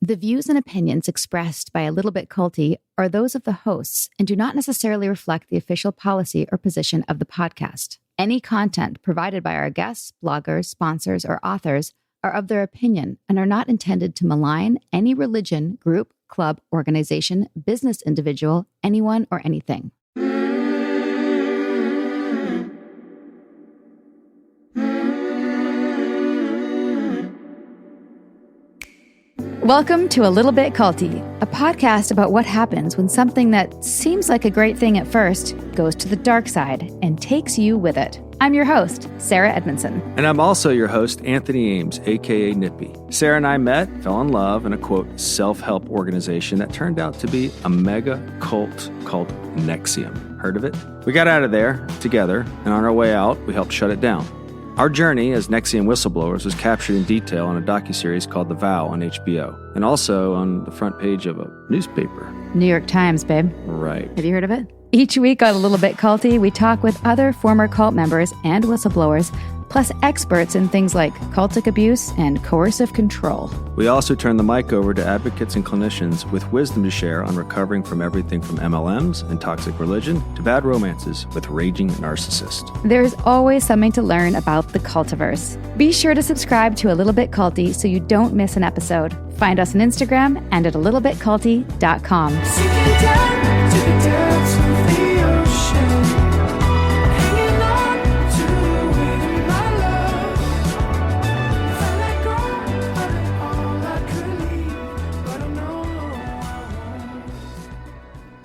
The views and opinions expressed by A Little Bit Culty are those of the hosts and do not necessarily reflect the official policy or position of the podcast. Any content provided by our guests, bloggers, sponsors, or authors are of their opinion and are not intended to malign any religion, group, club, organization, business individual, anyone, or anything. Welcome to A Little Bit Culty, a podcast about what happens when something that seems like a great thing at first goes to the dark side and takes you with it. I'm your host, Sarah Edmondson. And I'm also your host, Anthony Ames, a.k.a. Nippy. Sarah and I met, fell in love in a, quote, self-help organization that turned out to be a mega cult called NXIVM. Heard of it? We got out of there together, and on our way out, we helped shut it down. Our journey as NXIVM whistleblowers was captured in detail on a docuseries called The Vow on HBO, and also on the front page of a newspaper. New York Times, babe. Right. Have you heard of it? Each week on A Little Bit Culty, we talk with other former cult members and whistleblowers, plus experts in things like cultic abuse and coercive control. We also turn the mic over to advocates and clinicians with wisdom to share on recovering from everything from MLMs and toxic religion to bad romances with raging narcissists. There's always something to learn about the cultiverse. Be sure to subscribe to A Little Bit Culty so you don't miss an episode. Find us on Instagram and at alittlebitculty.com.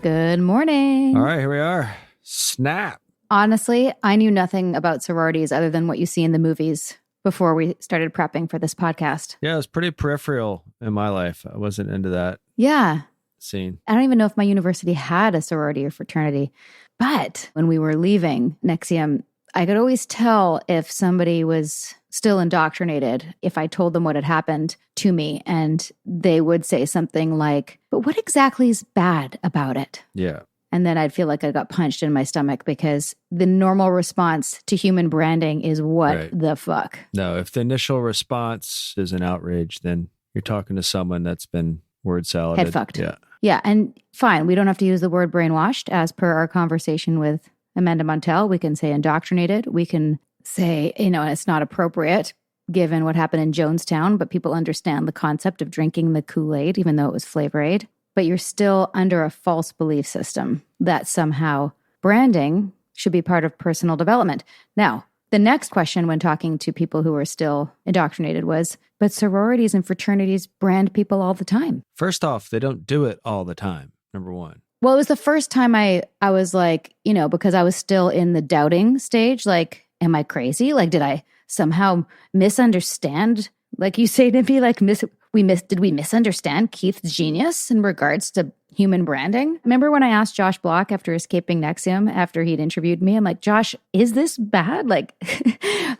Good morning. All right, here we are. Snap. Honestly, I knew nothing about sororities other than what you see in the movies before we started prepping for this podcast. Yeah, it was pretty peripheral in my life. I wasn't into that Yeah. scene. I don't even know if my university had a sorority or fraternity. But when we were leaving NXIVM, I could always tell if somebody was still indoctrinated if I told them what had happened to me. And they would say something like, but what exactly is bad about it? Yeah. And then I'd feel like I got punched in my stomach because the normal response to human branding is what Right. the fuck? No, if the initial response is an outrage, then you're talking to someone that's been word saladed. Head fucked. Yeah. Yeah. And fine, we don't have to use the word brainwashed as per our conversation with Amanda Montell. We can say indoctrinated. We can say, it's not appropriate given what happened in Jonestown, but people understand the concept of drinking the Kool-Aid, even though it was Flavor Aid. But you're still under a false belief system that somehow branding should be part of personal development. Now, the next question when talking to people who are still indoctrinated was, but sororities and fraternities brand people all the time. First off, they don't do it all the time, number one. Well, it was the first time I was like, because I was still in the doubting stage, like, am I crazy? Like, did I somehow misunderstand? Like you say to me, like, did we misunderstand Keith's genius in regards to human branding? Remember when I asked Josh Block after escaping NXIVM, after he'd interviewed me, I'm like, Josh, is this bad? Like,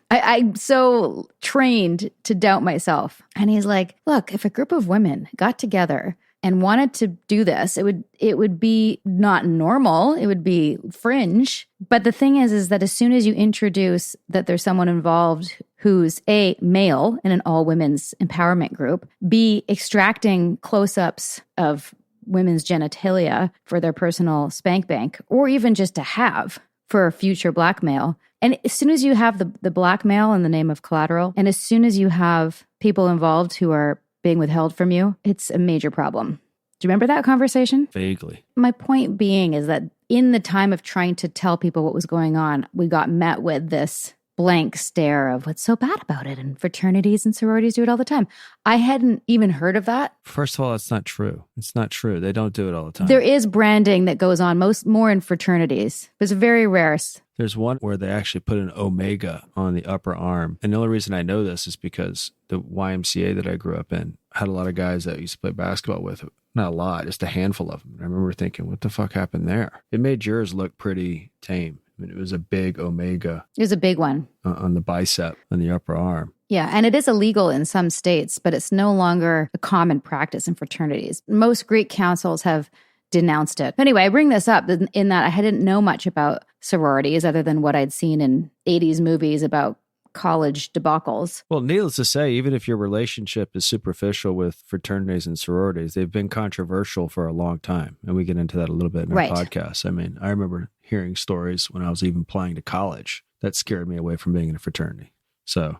I'm so trained to doubt myself. And he's like, look, if a group of women got together and wanted to do this, it would be not normal. It would be fringe. But the thing is that as soon as you introduce that there's someone involved who's A, male in an all women's empowerment group, B, extracting close-ups of women's genitalia for their personal spank bank, or even just to have for future blackmail. And as soon as you have the blackmail in the name of collateral, and as soon as you have people involved who are being withheld from you, it's a major problem. Do you remember that conversation? Vaguely. My point being is that in the time of trying to tell people what was going on, we got met with this blank stare of what's so bad about it, and fraternities and sororities do it all the time. I hadn't even heard of that. First of all, it's not true. It's not true. They don't do it all the time. There is branding that goes on more in fraternities. It's very rare. There's one where they actually put an omega on the upper arm. And the only reason I know this is because the YMCA that I grew up in had a lot of guys that I used to play basketball with. Not a lot, just a handful of them. And I remember thinking, what the fuck happened there? It made yours look pretty tame. I mean, it was a big omega. It was a big one. On the bicep, on the upper arm. Yeah, and it is illegal in some states, but it's no longer a common practice in fraternities. Most Greek councils have denounced it. Anyway, I bring this up in that I didn't know much about sororities other than what I'd seen in 80s movies about college debacles. Well, needless to say, even if your relationship is superficial with fraternities and sororities, they've been controversial for a long time. And we get into that a little bit in our podcast. I mean, I remember hearing stories when I was even applying to college that scared me away from being in a fraternity. So,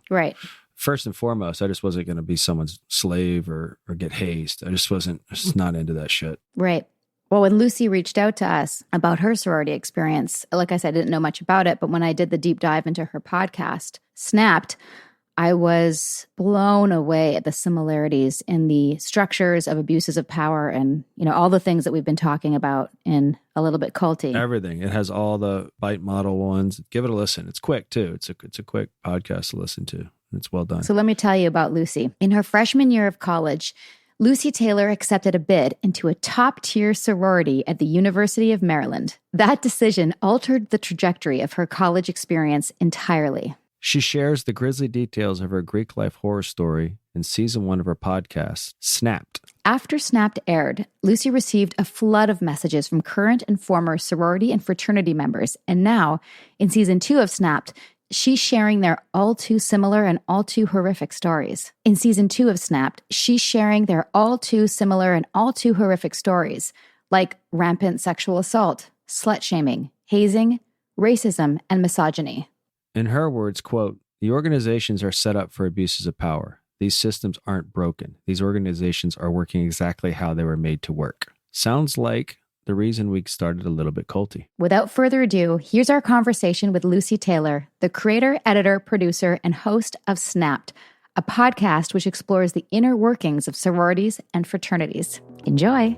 first and foremost, I just wasn't going to be someone's slave or get hazed. I just not into that shit. Right. Well, when Lucy reached out to us about her sorority experience, like I said, I didn't know much about it, but when I did the deep dive into her podcast, Snapped, I was blown away at the similarities in the structures of abuses of power and, all the things that we've been talking about in A Little Bit Culty. Everything. It has all the bite model ones. Give it a listen. It's quick, too. It's a quick podcast to listen to. It's well done. So let me tell you about Lucy. In her freshman year of college, Lucy Taylor accepted a bid into a top-tier sorority at the University of Maryland. That decision altered the trajectory of her college experience entirely. She shares the grisly details of her Greek life horror story in season 1 of her podcast, Snapped. After Snapped aired, Lucy received a flood of messages from current and former sorority and fraternity members, and now, in season 2 of Snapped, she's sharing their all too similar and all too horrific stories. In season 2 of Snapped, she's sharing their all too similar and all too horrific stories, like rampant sexual assault, slut-shaming, hazing, racism, and misogyny. In her words, quote, "The organizations are set up for abuses of power. These systems aren't broken. These organizations are working exactly how they were made to work." Sounds like the reason we started A Little Bit Culty. Without further ado, here's our conversation with Lucy Taylor, the creator, editor, producer, and host of Snapped, a podcast which explores the inner workings of sororities and fraternities. Enjoy.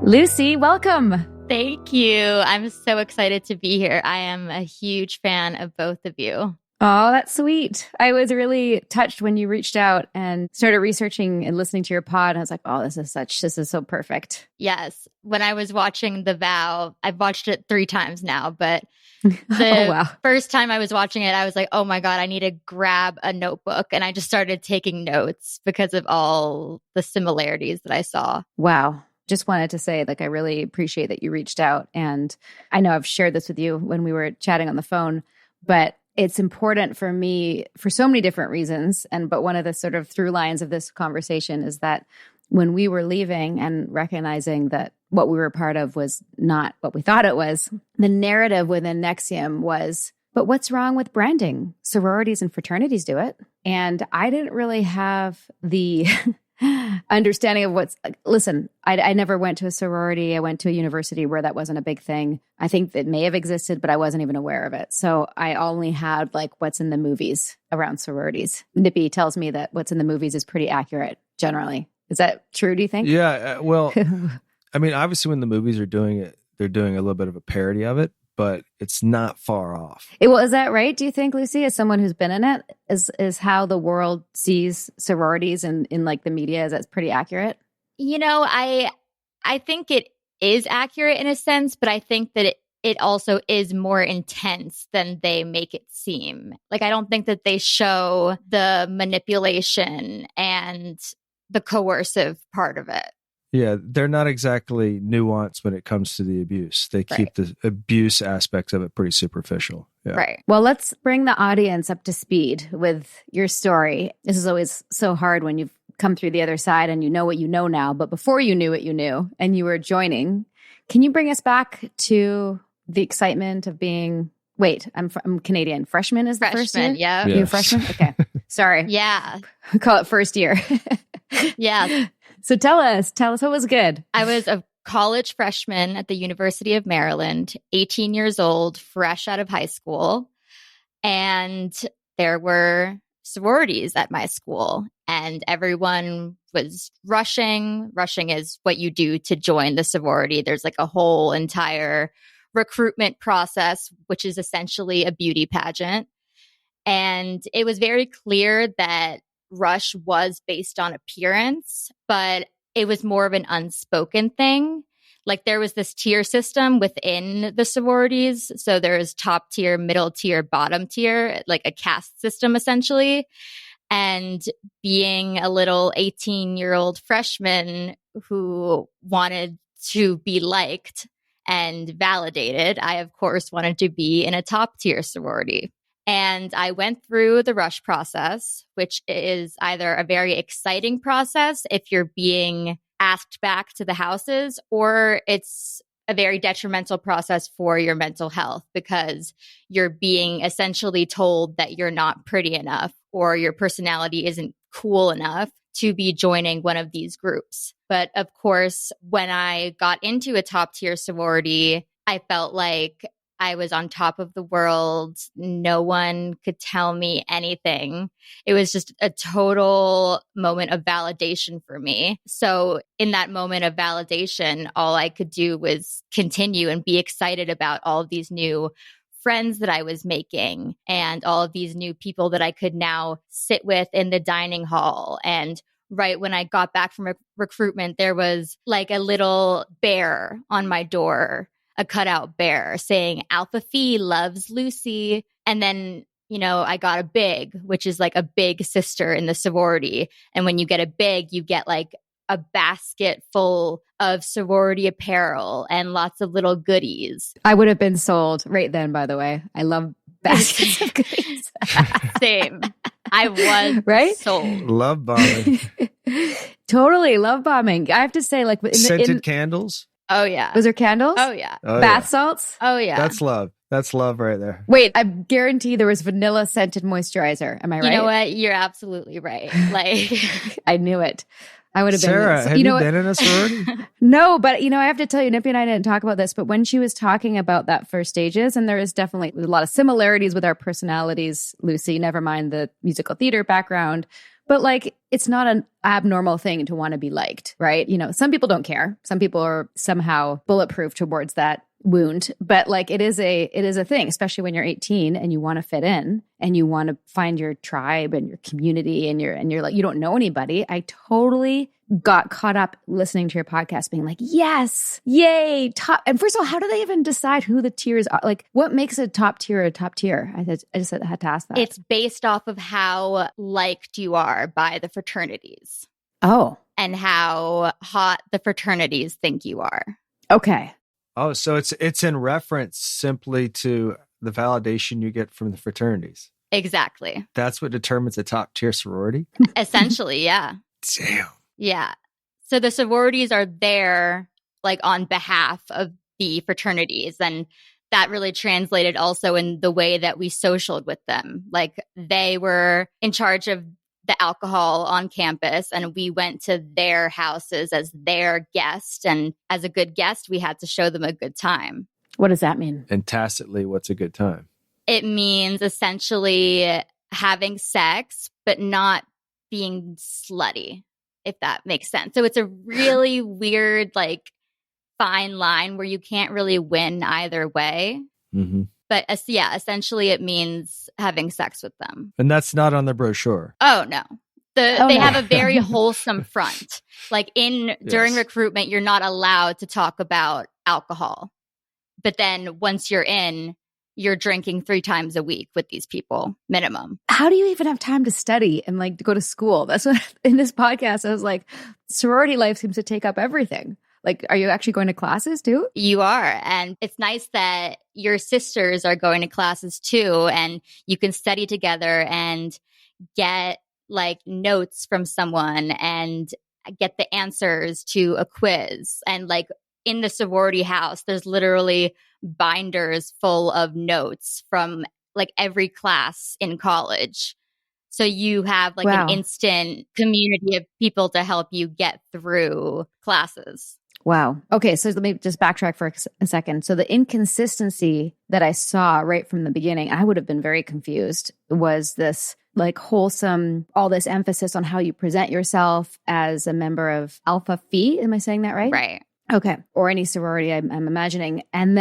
Lucy, welcome. Thank you. I'm so excited to be here. I am a huge fan of both of you. Oh, that's sweet. I was really touched when you reached out and started researching and listening to your pod. I was like, oh, this is so perfect. Yes. When I was watching The Vow, I've watched it 3 times now, but the first time I was watching it, I was like, oh my God, I need to grab a notebook. And I just started taking notes because of all the similarities that I saw. Wow. Just wanted to say, I really appreciate that you reached out. And I know I've shared this with you when we were chatting on the phone, but it's important for me for so many different reasons. But one of the sort of through lines of this conversation is that when we were leaving and recognizing that what we were part of was not what we thought it was, the narrative within NXIVM was, but what's wrong with branding? Sororities and fraternities do it. And I didn't really have the understanding of listen, I never went to a sorority. I went to a university where that wasn't a big thing. I think it may have existed, but I wasn't even aware of it. So I only had what's in the movies around sororities. Nippy tells me that what's in the movies is pretty accurate generally. Is that true, do you think? Yeah, well, I mean, obviously when the movies are doing it, they're doing a little bit of a parody of it, but it's not far off. Well, is that right? Do you think, Lucy, as someone who's been in it, is how the world sees sororities in the media? Is that pretty accurate? I think it is accurate in a sense, but I think that it also is more intense than they make it seem. I don't think that they show the manipulation and the coercive part of it. Yeah, they're not exactly nuanced when it comes to the abuse. They keep the abuse aspects of it pretty superficial. Yeah. Right. Well, let's bring the audience up to speed with your story. This is always so hard when you've come through the other side and you know what you know now. But before you knew what you knew and you were joining, can you bring us back to the excitement of being... Wait, I'm Canadian. Freshman is the first year? Yeah. You're freshman? Okay. Sorry. Yeah. We call it first year. Yeah. So tell us what was good. I was a college freshman at the University of Maryland, 18 years old, fresh out of high school. And there were sororities at my school and everyone was rushing. Rushing is what you do to join the sorority. There's a whole entire recruitment process, which is essentially a beauty pageant. And it was very clear that rush was based on appearance, but it was more of an unspoken thing. Like there was this tier system within the sororities. So there's top tier, middle tier, bottom tier, like a caste system essentially. And being a little 18-year-old freshman who wanted to be liked and validated, I, of course, wanted to be in a top tier sorority. And I went through the rush process, which is either a very exciting process if you're being asked back to the houses, or it's a very detrimental process for your mental health because you're being essentially told that you're not pretty enough or your personality isn't cool enough to be joining one of these groups. But of course, when I got into a top tier sorority, I felt like I was on top of the world. No one could tell me anything. It was just a total moment of validation for me. So in that moment of validation, all I could do was continue and be excited about all of these new friends that I was making and all of these new people that I could now sit with in the dining hall. And right when I got back from recruitment, there was like a little bear on my door, a cutout bear saying Alpha Phi loves Lucy. And then, you know, I got a big, which is like a big sister in the sorority. And when you get a big, you get like a basket full of sorority apparel and lots of little goodies. I would have been sold right then, by the way. I love baskets of goodies. Same. I was right? sold. Love bombing. Totally love bombing. I have to say, like, Scented candles. Oh, yeah. Was there candles? Oh, yeah. Oh, Bath salts? Oh, yeah. That's love. That's love right there. Wait, I guarantee there was vanilla scented moisturizer. Am I right? You know what? You're absolutely right. Like, I knew it. I would have been. Sarah, have you been in a sorority? No, but I have to tell you, Nippy and I didn't talk about this, but when she was talking about that first stages, and there is definitely a lot of similarities with our personalities, Lucy, never mind the musical theater background. But like, it's not an abnormal thing to want to be liked, right? You know, some people don't care. Some people are somehow bulletproof towards that wound, but like it is a thing, especially when you're 18 and you want to fit in and you want to find your tribe and your community and you're like, you don't know anybody. I totally got caught up listening to your podcast being like, yes, yay, top. And first of all, how do they even decide who the tiers are? Like, what makes a top tier a top tier? I just had to ask that. it's based off of how liked you are by the fraternities. Oh, And how hot the fraternities think you are. okay. Oh, so it's in reference simply to the validation you get from the fraternities. Exactly. That's what determines a top tier sorority? Essentially, yeah. Damn. Yeah. So the sororities are there like on behalf of the fraternities. And that really translated also in the way that we socialed with them. Like they were in charge of the alcohol on campus and we went to their houses as their guest. And as a good guest, we had to show them a good time. What does that mean? And tacitly, what's a good time? It means essentially having sex, but not being slutty, if that makes sense. So it's a really weird, like, fine line where you can't really win either way. Mm-hmm. But yeah, essentially it means having sex with them. And that's not on the brochure. Oh, no. They no. have a very wholesome front. Like during recruitment, you're not allowed to talk about alcohol. But then once you're in, you're drinking 3 times a week with these people, minimum. How do you even have time to study and like to go to school? That's what in this podcast, I was like, sorority life seems to take up everything. Like, are you actually going to classes too? You are. And it's nice that your sisters are going to classes too. And you can study together and get like notes from someone and get the answers to a quiz. And like in the sorority house, there's literally binders full of notes from like every class in college. So you have like an instant community of people to help you get through classes. Wow. Okay. So let me just backtrack for a second. So the inconsistency that I saw right from the beginning, I would have been very confused, was this like wholesome, all this emphasis on how you present yourself as a member of Alpha Phi. Am I saying that right? Right. Okay. Or any sorority, I'm imagining. And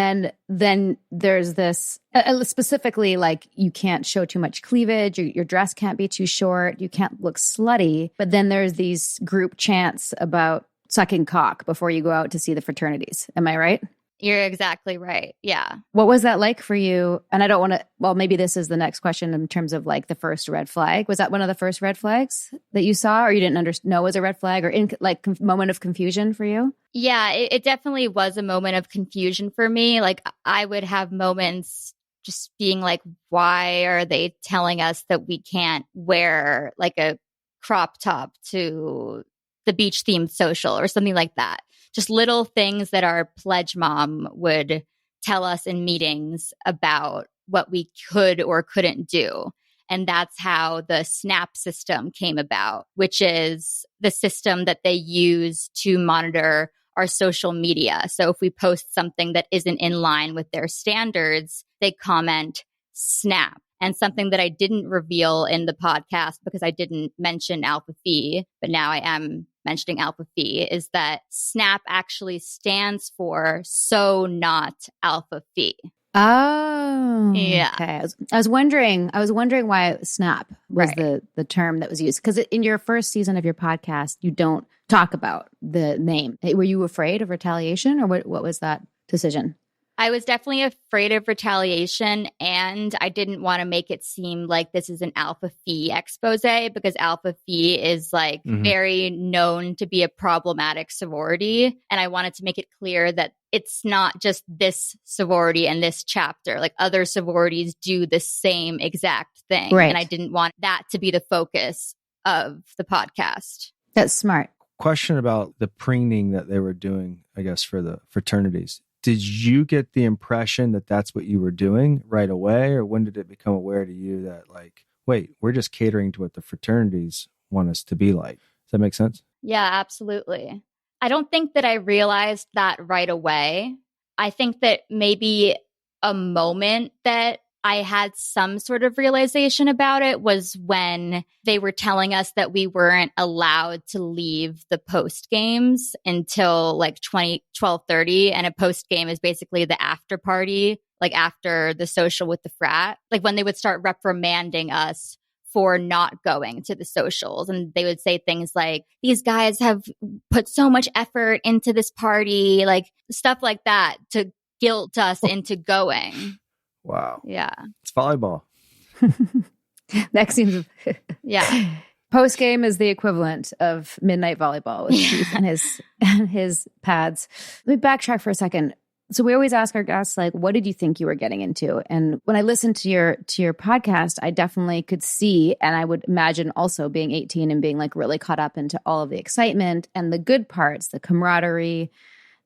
then there's this specifically like you can't show too much cleavage. Your dress can't be too short. You can't look slutty. But then there's these group chants about sucking cock before you go out to see the fraternities. Am I right? You're exactly right. Yeah. What was that like for you? And I don't want to, well, maybe this is the next question in terms of like the first red flag. Was that one of the first red flags that you saw, or you didn't know was a red flag, or in like moment of confusion for you? Yeah, it definitely was a moment of confusion for me. Like I would have moments just being like, why are they telling us that we can't wear like a crop top to the beach themed social or something like that? Just little things that our pledge mom would tell us in meetings about what we could or couldn't do. And that's how the SNAP system came about, which is the system that they use to monitor our social media. So if we post something that isn't in line with their standards, they comment SNAP. And something that I didn't reveal in the podcast because I didn't mention Alpha Phi, but now I am mentioning Alpha Phi, is that SNAP actually stands for So Not Alpha Phi. Oh, yeah. Okay. I was wondering why SNAP was the term that was used, because in your first season of your podcast, you don't talk about the name. Were you afraid of retaliation, or what was that decision? I was definitely afraid of retaliation, and I didn't want to make it seem like this is an Alpha Phi expose, because Alpha Phi is like very known to be a problematic sorority. And I wanted to make it clear that it's not just this sorority and this chapter. Like other sororities do the same exact thing. Right. And I didn't want that to be the focus of the podcast. That's smart. Question about the preening that they were doing, I guess, for the fraternities. Did you get the impression that that's what you were doing right away? Or when did it become aware to you that like, wait, we're just catering to what the fraternities want us to be like? Does that make sense? Yeah, absolutely. I don't think that I realized that right away. I think that maybe a moment that I had some sort of realization about it was when they were telling us that we weren't allowed to leave the post games until like 12:30. And a post game is basically the after party, like after the social with the frat, like when they would start reprimanding us for not going to the socials. And they would say things like, these guys have put so much effort into this party, like stuff like that to guilt us into going. Wow. Yeah. It's volleyball. Next seems yeah. Post game is the equivalent of midnight volleyball with Keith and his pads. Let me backtrack for a second. So we always ask our guests, like, what did you think you were getting into? And when I listened to your podcast, I definitely could see, and I would imagine also being 18 and being like really caught up into all of the excitement and the good parts, the camaraderie,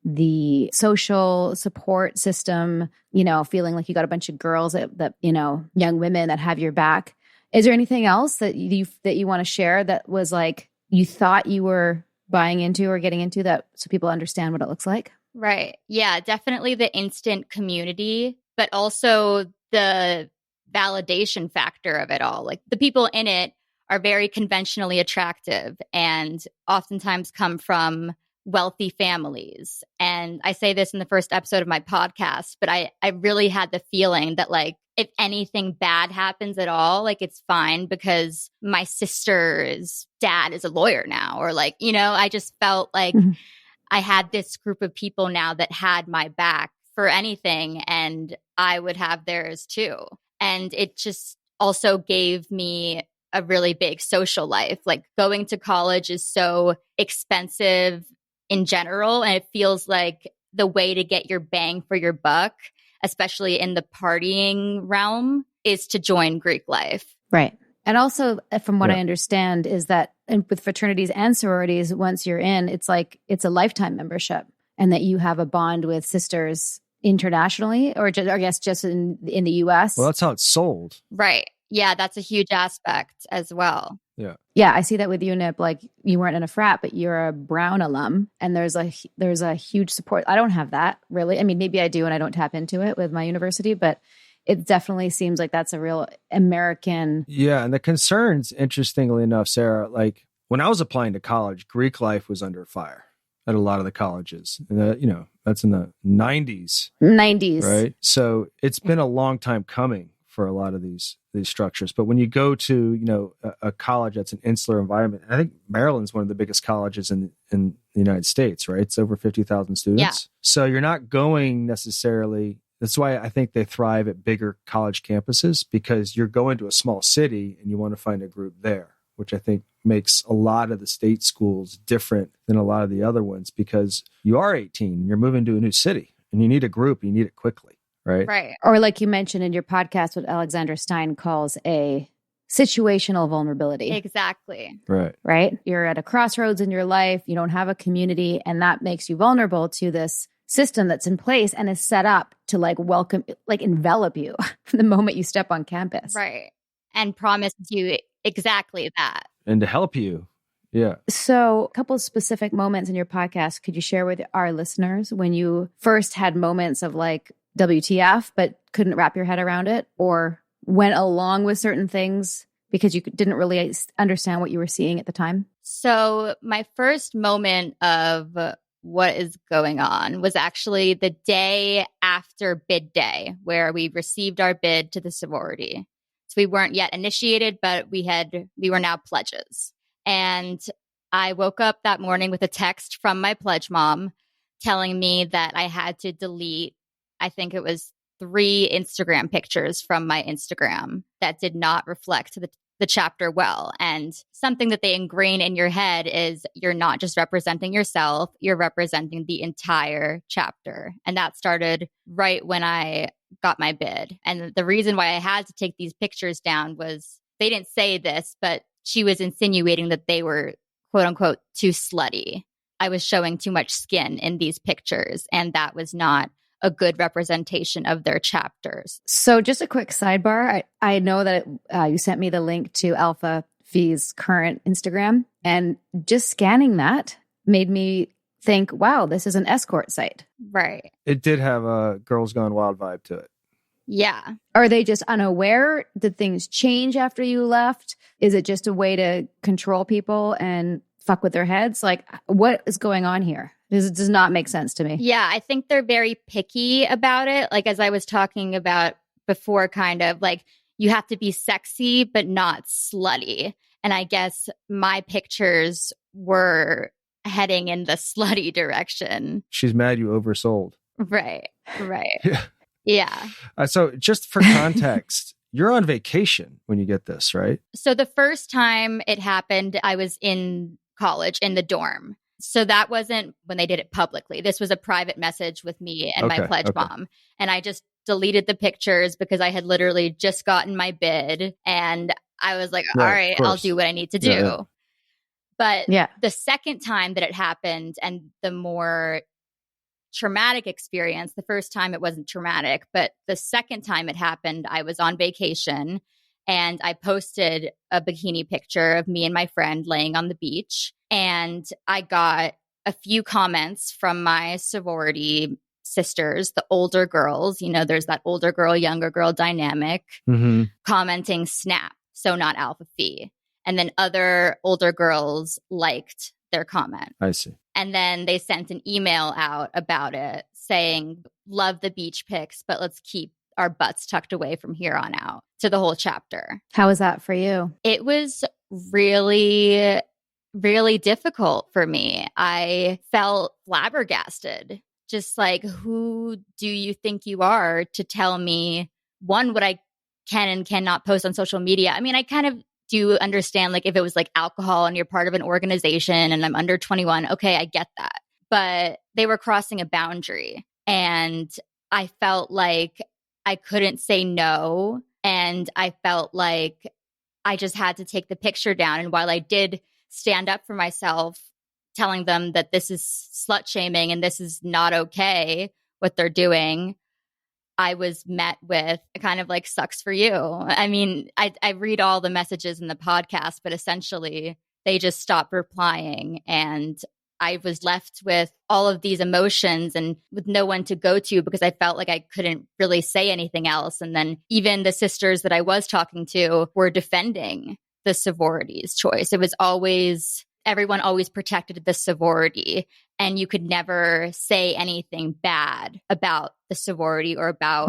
the social support system, feeling like you got a bunch of girls that young women that have your back. Is there anything else that you want to share that was like you thought you were buying into or getting into, that so people understand what it looks like? Right. Yeah, definitely the instant community, but also the validation factor of it all. Like the people in it are very conventionally attractive and oftentimes come from wealthy families. And I say this in the first episode of my podcast, but I really had the feeling that like if anything bad happens at all, like it's fine because my sister's dad is a lawyer now, or like, I just felt like I had this group of people now that had my back for anything, and I would have theirs too. And it just also gave me a really big social life. Like going to college is so expensive in general, and it feels like the way to get your bang for your buck, especially in the partying realm, is to join Greek life. Right. And also, from what I understand, is that with fraternities and sororities, once you're in, it's like it's a lifetime membership, and that you have a bond with sisters internationally, or I guess just in the U.S. Well, that's how it's sold. Right. Yeah, that's a huge aspect as well. Yeah. Yeah, I see that with you, Nip. Like you weren't in a frat, but you're a Brown alum, and there's a huge support. I don't have that really. I mean, maybe I do, and I don't tap into it with my university, but it definitely seems like that's a real American. Yeah, and the concerns, interestingly enough, Sarah, like when I was applying to college, Greek life was under fire at a lot of the colleges. And that's in the 90s. 90s. Right? So it's been a long time coming for a lot of these these structures. But when you go to, a college that's an insular environment, I think Maryland's one of the biggest colleges in the United States, right? It's over 50,000 students. Yeah. So you're not going necessarily. That's why I think they thrive at bigger college campuses, because you're going to a small city and you want to find a group there, which I think makes a lot of the state schools different than a lot of the other ones, because you are 18 and you're moving to a new city and you need a group, you need it quickly, right? Right. Or like you mentioned in your podcast, what Alexander Stein calls a situational vulnerability. Exactly. Right. Right? You're at a crossroads in your life, you don't have a community, and that makes you vulnerable to this system that's in place and is set up to envelop you the moment you step on campus. Right. And promises you exactly that. And to help you. Yeah. So a couple of specific moments in your podcast, could you share with our listeners when you first had moments of like WTF, but couldn't wrap your head around it, or went along with certain things because you didn't really understand what you were seeing at the time? So my first moment of what is going on was actually the day after bid day, where we received our bid to the sorority. So we weren't yet initiated, but we were now pledges. And I woke up that morning with a text from my pledge mom telling me that I had to delete, I think it was 3 Instagram pictures from my Instagram that did not reflect the chapter well. And something that they ingrain in your head is you're not just representing yourself, you're representing the entire chapter. And that started right when I got my bid. And the reason why I had to take these pictures down was, they didn't say this, but she was insinuating that they were quote unquote too slutty. I was showing too much skin in these pictures, and that was not a good representation of their chapters. So just a quick sidebar. I know that you sent me the link to Alpha Phi's current Instagram, and just scanning that made me think, wow, this is an escort site. Right. It did have a Girls Gone Wild vibe to it. Yeah. Are they just unaware? Did things change after you left? Is it just a way to control people and fuck with their heads? Like, what is going on here? It does not make sense to me. Yeah, I think they're very picky about it. Like, as I was talking about before, kind of like, you have to be sexy, but not slutty. And I guess my pictures were heading in the slutty direction. She's mad you oversold. Right. Yeah. Yeah. So just for context, you're on vacation when you get this, right? So the first time it happened, I was in college in the dorm. So that wasn't when they did it publicly. This was a private message with me and my pledge mom. And I just deleted the pictures because I had literally just gotten my bid. And I was like, all right, I'll do what I need to do. Yeah. But the second time that it happened, and the more traumatic experience, the first time it wasn't traumatic, but the second time it happened, I was on vacation and I posted a bikini picture of me and my friend laying on the beach. And I got a few comments from my sorority sisters, the older girls. You know, there's that older girl, younger girl dynamic, commenting snap, so not Alpha Phi. And then other older girls liked their comment. I see. And then they sent an email out about it saying, love the beach pics, but let's keep our butts tucked away from here on out, to the whole chapter. How was that for you? It was really, really difficult for me. I felt flabbergasted. Just like, who do you think you are to tell me, one, what I can and cannot post on social media? I mean, I kind of do understand, like, if it was like alcohol and you're part of an organization and I'm under 21, okay, I get that. But they were crossing a boundary, and I felt like I couldn't say no. And I felt like I just had to take the picture down. And while I did stand up for myself, telling them that this is slut shaming and this is not okay, what they're doing, I was met with a kind of like, sucks for you. I mean, I read all the messages in the podcast, but essentially they just stopped replying. And I was left with all of these emotions and with no one to go to, because I felt like I couldn't really say anything else. And then even the sisters that I was talking to were defending the sorority's choice. It was always, everyone always protected the sorority. and you could never say anything bad about the sorority or about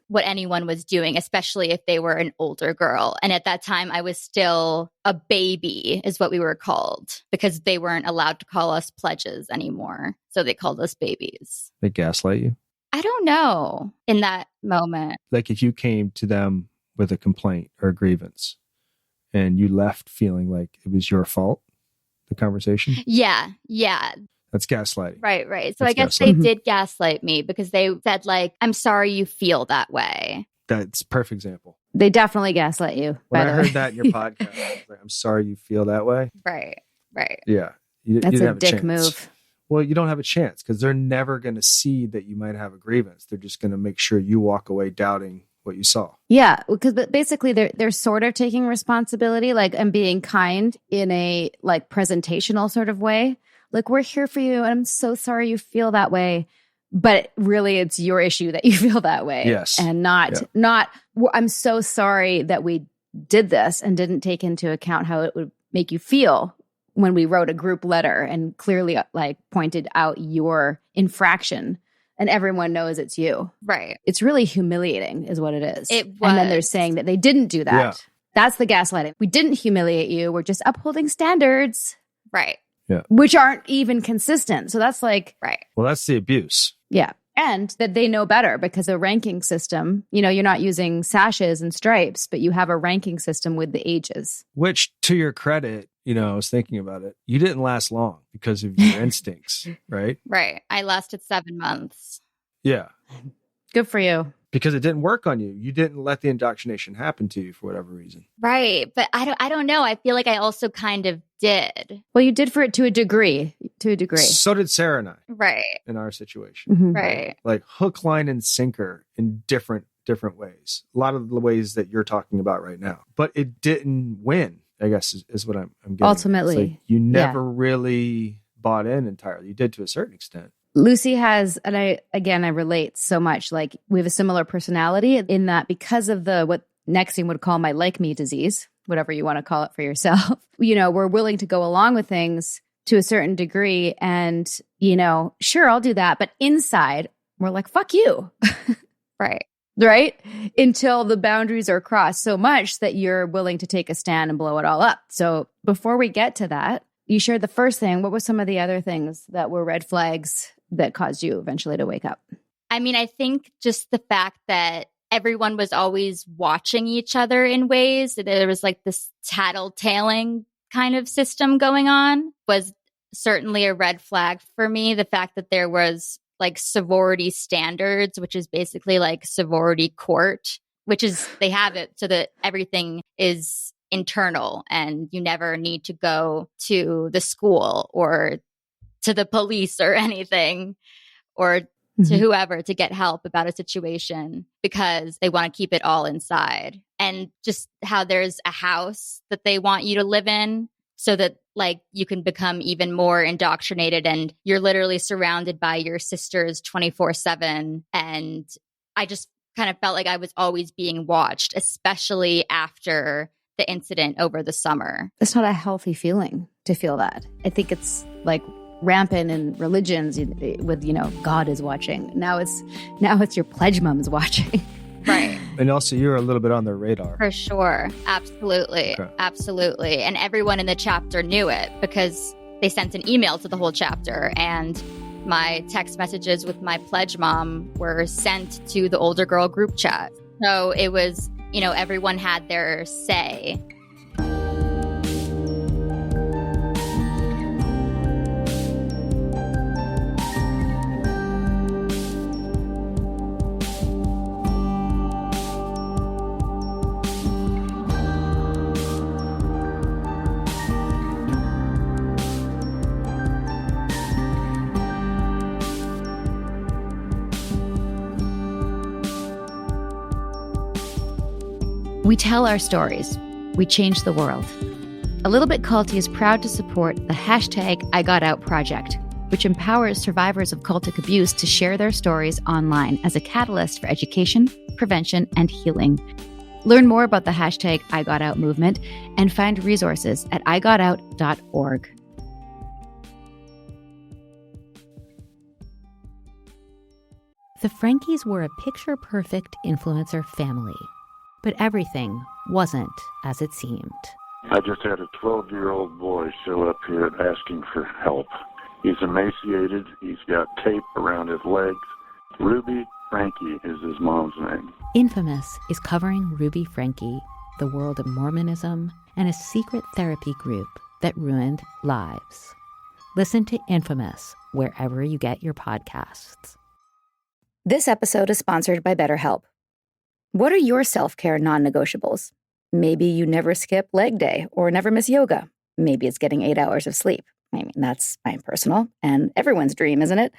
what anyone was doing, especially if they were an older girl. And at that time, I was still a baby, is what we were called, because they weren't allowed to call us pledges anymore. So they called us babies. They gaslight you? I don't know in that moment. Like if you came to them with a complaint or a grievance and you left feeling like it was your fault, the conversation? Yeah. That's gaslighting. Right. So That's I guess gaslighting. they did gaslight me because they said like, I'm sorry you feel that way. That's a perfect example. They definitely gaslight you. When by I the heard way. that in your podcast, I was like, I'm sorry you feel that way. Right. Yeah. You That's didn't a have dick chance. move. Well, you don't have a chance because they're never going to see that you might have a grievance. They're just going to make sure you walk away doubting what you saw. Yeah, because basically they're sort of taking responsibility, like, and being kind in a like presentational sort of way. Like, we're here for you, and I'm so sorry you feel that way. But really, it's your issue that you feel that way. Yes. And not, I'm so sorry that we did this and didn't take into account how it would make you feel when we wrote a group letter and clearly like pointed out your infraction. And everyone knows it's you. Right. It's really humiliating is what it is. It was. And then they're saying that they didn't do that. Yeah. That's the gaslighting. We didn't humiliate you. We're just upholding standards, Right. which aren't even consistent. So that's like, Right. Well, that's the abuse. yeah. And that they know better because the ranking system, you know, you're not using sashes and stripes, but you have a ranking system with the ages. Which, to your credit, you know, I was thinking about it. You didn't last long because of your instincts, right? Right. I lasted 7 months. Yeah. Good for you. Because it didn't work on you. You didn't let the indoctrination happen to you for whatever reason. Right. But I don't know. I feel like I also kind of did. Well, you did for it to a degree. So did Sarah and I Right. in our situation. Mhm. Right. Like hook, line, and sinker in different ways. A lot of the ways that you're talking about right now. But it didn't win, I guess, is what I'm getting at. Ultimately, It's like you never really bought in entirely. You did to a certain extent. Lucy has, and I relate so much. Like, we have a similar personality in that because of what Nexium would call my like me disease, whatever you want to call it for yourself. You know, we're willing to go along with things to a certain degree. And, you know, sure, I'll do that. But inside, we're like, fuck you. Right. Right? Until the boundaries are crossed so much that you're willing to take a stand and blow it all up. So before we get to that, you shared the first thing. What were some of the other things that were red flags that caused you eventually to wake up? I mean, I think just the fact that everyone was always watching each other in ways that there was like this tattletaling kind of system going on was certainly a red flag for me. The fact that there was like sorority standards, which is basically like sorority court, which is they have it so that everything is internal and you never need to go to the school or to the police or anything or to whoever to get help about a situation because they want to keep it all inside. And just how there's a house that they want you to live in so that like you can become even more indoctrinated and you're literally surrounded by your sisters 24/7. And I just kind of felt like I was always being watched, especially after the incident over the summer. It's not a healthy feeling to feel that. I think it's like rampant in religions with, you know, God is watching. Now it's your pledge mums watching. Right. And also you're a little bit on their radar. For sure. Absolutely. Okay. Absolutely. And everyone in the chapter knew it because they sent an email to the whole chapter and my text messages with my pledge mom were sent to the older girl group chat. So it was, you know, everyone had their say. We tell our stories. We change the world. A Little Bit Culty is proud to support the #IGotOut project, which empowers survivors of cultic abuse to share their stories online as a catalyst for education, prevention, and healing. Learn more about the #IGotOut movement and find resources at igotout.org. The Frankies were a picture-perfect influencer family, but everything wasn't as it seemed. I just had a 12-year-old boy show up here asking for help. He's emaciated. He's got tape around his legs. Ruby Frankie is his mom's name. Infamous is covering Ruby Frankie, the world of Mormonism, and a secret therapy group that ruined lives. Listen to Infamous wherever you get your podcasts. This episode is sponsored by BetterHelp. What are your self-care non-negotiables? Maybe you never skip leg day or never miss yoga. Maybe it's getting 8 hours of sleep. I mean, that's my personal and everyone's dream, isn't it?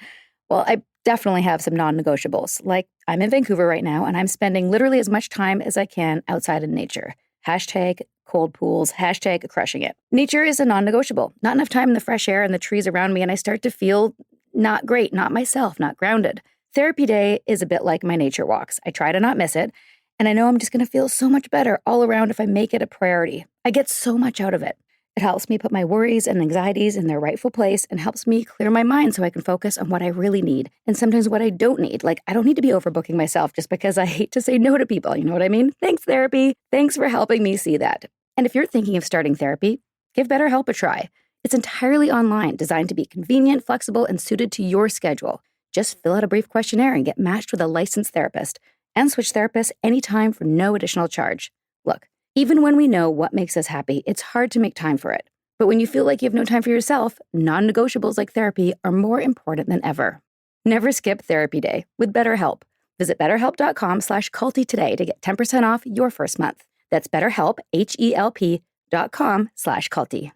Well, I definitely have some non-negotiables. Like, I'm in Vancouver right now, and I'm spending literally as much time as I can outside in nature. Hashtag cold pools, hashtag crushing it. Nature is a non-negotiable. Not enough time in the fresh air and the trees around me, and I start to feel not great, not myself, not grounded. Therapy day is a bit like my nature walks. I try to not miss it, and I know I'm just going to feel so much better all around if I make it a priority. I get so much out of it. It helps me put my worries and anxieties in their rightful place and helps me clear my mind so I can focus on what I really need and sometimes what I don't need. Like, I don't need to be overbooking myself just because I hate to say no to people. You know what I mean? Thanks, therapy. Thanks for helping me see that. And if you're thinking of starting therapy, give BetterHelp a try. It's entirely online, designed to be convenient, flexible, and suited to your schedule. Just fill out a brief questionnaire and get matched with a licensed therapist and switch therapists anytime for no additional charge. Look, even when we know what makes us happy, it's hard to make time for it. But when you feel like you have no time for yourself, non-negotiables like therapy are more important than ever. Never skip therapy day with BetterHelp. Visit betterhelp.com/culty today to get 10% off your first month. That's BetterHelp, HELP.com/culty.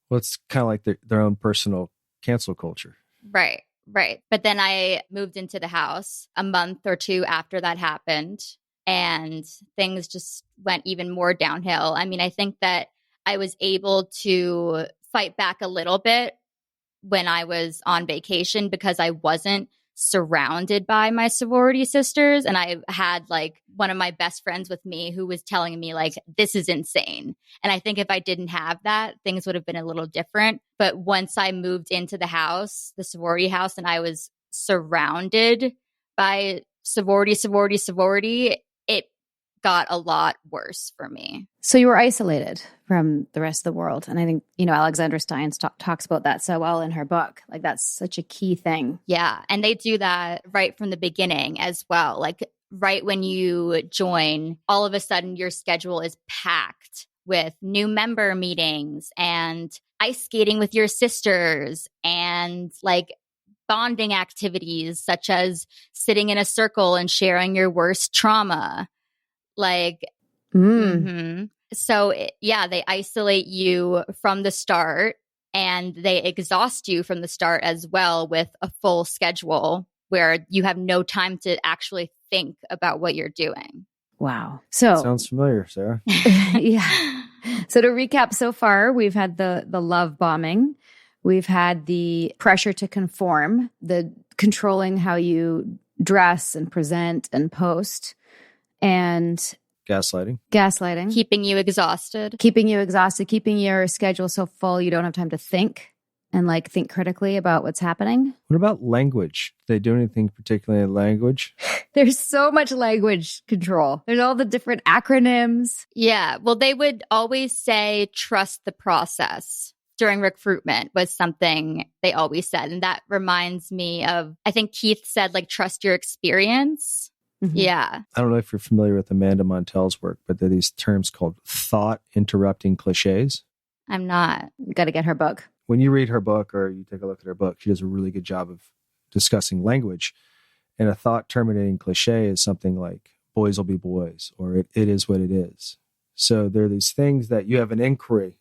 Well, it's kind of like their own personal cancel culture. Right. Right. But then I moved into the house a month or two after that happened, and things just went even more downhill. I mean, I think that I was able to fight back a little bit when I was on vacation because I wasn't surrounded by my sorority sisters. And I had like one of my best friends with me who was telling me like, this is insane. And I think if I didn't have that, things would have been a little different. But once I moved into the house, the sorority house, and I was surrounded by sorority, it got a lot worse for me. So you were isolated from the rest of the world. And I think, Alexandra Stein talks about that so well in her book. Like, that's such a key thing. Yeah. And they do that right from the beginning as well. Like, right when you join, all of a sudden your schedule is packed with new member meetings and ice skating with your sisters and like bonding activities such as sitting in a circle and sharing your worst trauma. Like, So, they isolate you from the start and they exhaust you from the start as well with a full schedule where you have no time to actually think about what you're doing. Wow. So sounds familiar, Sarah. Yeah. So to recap so far, we've had the love bombing. We've had the pressure to conform, the controlling how you dress and present and post, and gaslighting, keeping you exhausted, keeping your schedule so full you don't have time to think and like think critically about what's happening. What about language? Do they do anything particularly in language? There's so much language control. There's all the different acronyms. Yeah. Well, they would always say, trust the process. During recruitment was something they always said. And that reminds me of, I think Keith said, like, trust your experience. Mm-hmm. Yeah. I don't know if you're familiar with Amanda Montell's work, but there are these terms called thought-interrupting cliches. I'm not. Got to get her book. When you read her book or you take a look at her book, she does a really good job of discussing language. And a thought-terminating cliche is something like, boys will be boys, or it is what it is. So there are these things that you have an inquiry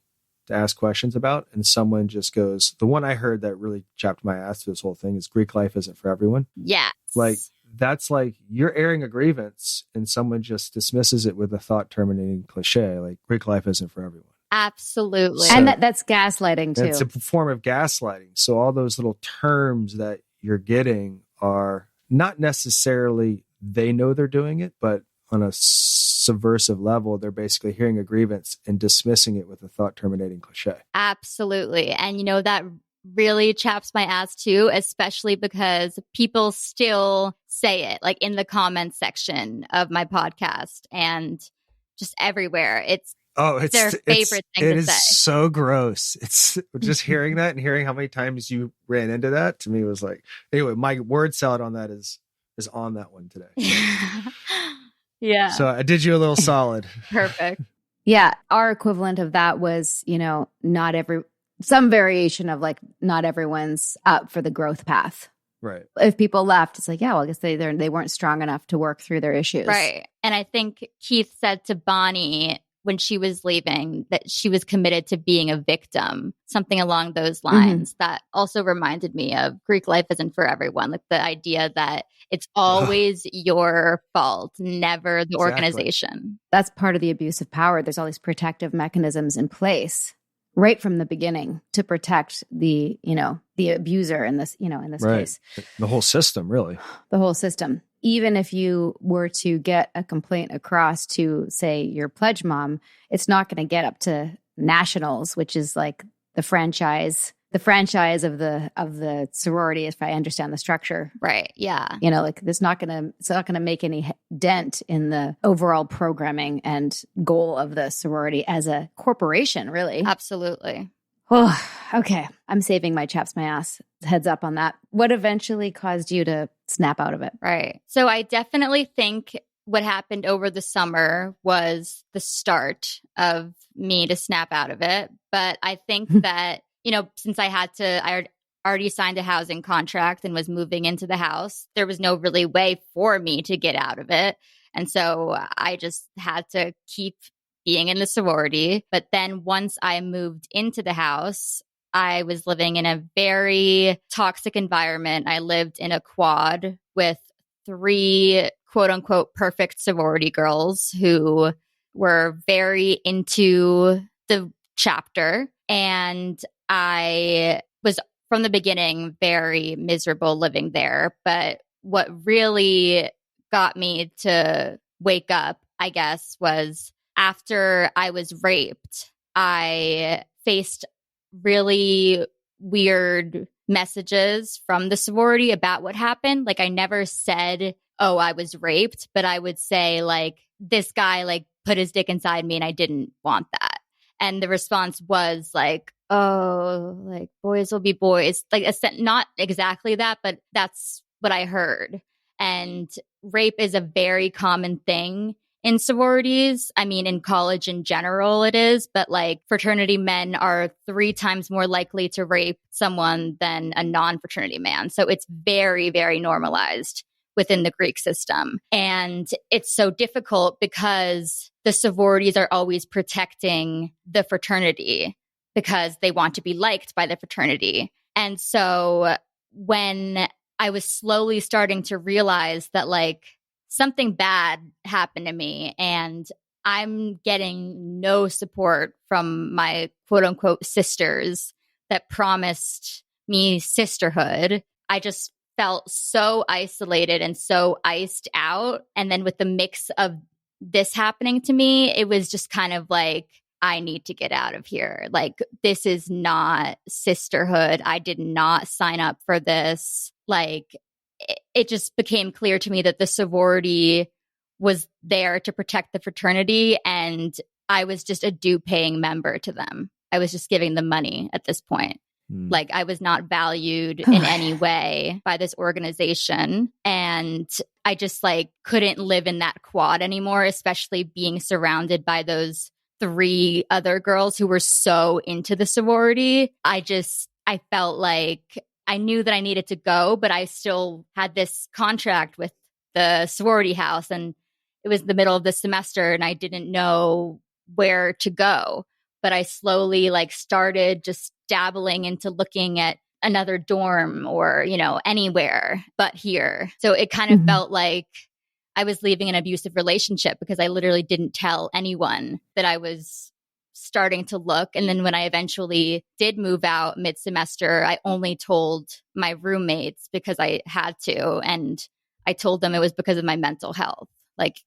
to ask questions about, and someone just goes, the one I heard that really chapped my ass to this whole thing is Greek life isn't for everyone. Yes. Like, that's like you're airing a grievance and someone just dismisses it with a thought-terminating cliche, like Greek life isn't for everyone. Absolutely. So, and that's gaslighting too. It's a form of gaslighting. So all those little terms that you're getting are not necessarily they know they're doing it, but on a subversive level, they're basically hearing a grievance and dismissing it with a thought-terminating cliche. Absolutely. And that really chaps my ass too, especially because people still say it like in the comments section of my podcast and just everywhere. It's their favorite thing to say. It is so gross. It's just hearing that and hearing how many times you ran into that to me was like, anyway, my word salad on that is on that one today. Yeah. So I did you a little solid. Perfect. Yeah. Our equivalent of that was, some variation of like, not everyone's up for the growth path. Right. If people left, it's like, yeah, well, I guess they weren't strong enough to work through their issues. Right. And I think Keith said to Bonnie when she was leaving that she was committed to being a victim, something along those lines. Mm-hmm. That also reminded me of Greek life isn't for everyone. Like the idea that it's always your fault, never the organization. That's part of the abuse of power. There's all these protective mechanisms in place right from the beginning to protect the abuser in this case. The whole system, really. The whole system. Even if you were to get a complaint across to, say, your pledge mom, it's not going to get up to nationals, which is like the franchise of the sorority, if I understand the structure. Right. Yeah. It's not going to make any dent in the overall programming and goal of the sorority as a corporation, really. Absolutely. Oh, okay. I'm saving my chaps my ass. Heads up on that. What eventually caused you to snap out of it? Right. So I definitely think what happened over the summer was the start of me to snap out of it. But I think that, since I already signed a housing contract and was moving into the house, there was no really way for me to get out of it. And so I just had to keep being in the sorority. But then once I moved into the house, I was living in a very toxic environment. I lived in a quad with 3 quote unquote perfect sorority girls who were very into the chapter. And I was from the beginning very miserable living there. But what really got me to wake up, I guess, was after I was raped, I faced really weird messages from the sorority about what happened. Like I never said, oh, I was raped, but I would say like, this guy like put his dick inside me and I didn't want that. And the response was like, oh, like boys will be boys. Like not exactly that, but that's what I heard. And rape is a very common thing in sororities. I mean, in college in general, it is, but like fraternity men are 3 times more likely to rape someone than a non-fraternity man. So it's very, very normalized within the Greek system. And it's so difficult because the sororities are always protecting the fraternity because they want to be liked by the fraternity. And so when I was slowly starting to realize that like something bad happened to me and I'm getting no support from my quote unquote sisters that promised me sisterhood, I just felt so isolated and so iced out. And then with the mix of this happening to me, it was just kind of like, I need to get out of here. Like, this is not sisterhood. I did not sign up for this. Like, it just became clear to me that the sorority was there to protect the fraternity, and I was just a due-paying member to them. I was just giving them money at this point. Like, I was not valued in any way by this organization. And I just like couldn't live in that quad anymore, especially being surrounded by those 3 other girls who were so into the sorority. I felt like I knew that I needed to go, but I still had this contract with the sorority house, and it was the middle of the semester and I didn't know where to go. But I slowly like started just dabbling into looking at another dorm or, anywhere but here. So it kind of felt like I was leaving an abusive relationship because I literally didn't tell anyone that I was starting to look. And then when I eventually did move out mid-semester, I only told my roommates because I had to. And I told them it was because of my mental health. Like,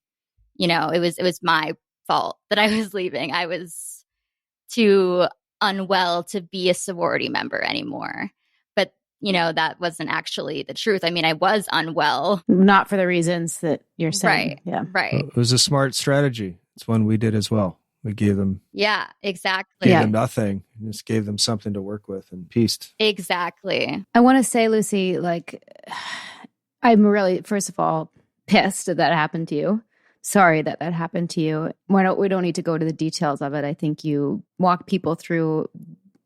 it was my fault that I was leaving. I was too unwell to be a sorority member anymore. But, that wasn't actually the truth. I mean, I was unwell. Not for the reasons that you're saying. Right. Yeah. Right. It was a smart strategy. It's one we did as well. We gave them exactly. them nothing, and just gave them something to work with and pieced. Exactly. I want to say, Lucy, like, I'm really, first of all, pissed that happened to you. Sorry that happened to you. We don't need to go to the details of it. I think you walk people through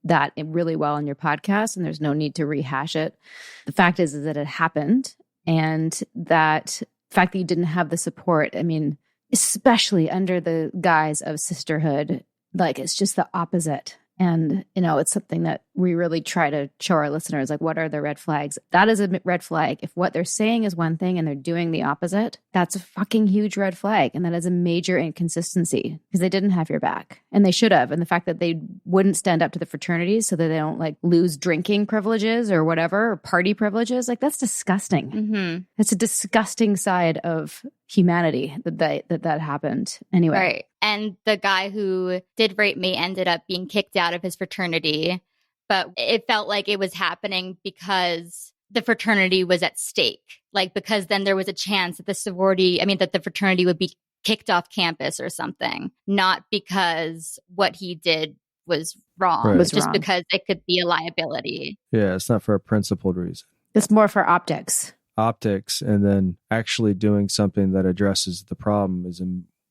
that really well in your podcast, and there's no need to rehash it. The fact is that it happened, and that fact that you didn't have the support, I mean, especially under the guise of sisterhood, like it's just the opposite. And, it's something that we really try to show our listeners, like, what are the red flags? That is a red flag. If what they're saying is one thing and they're doing the opposite, that's a fucking huge red flag. And that is a major inconsistency because they didn't have your back and they should have. And the fact that they wouldn't stand up to the fraternities so that they don't like lose drinking privileges or whatever, or party privileges, like that's disgusting. Mm-hmm. It's a disgusting side of humanity that happened anyway. Right. And the guy who did rape me ended up being kicked out of his fraternity. But it felt like it was happening because the fraternity was at stake. Like, because then there was a chance that that the fraternity would be kicked off campus or something. Not because what he did was wrong. Right. It was just wrong. because it could be a liability. Yeah, it's not for a principled reason. It's more for optics. And then actually doing something that addresses the problem is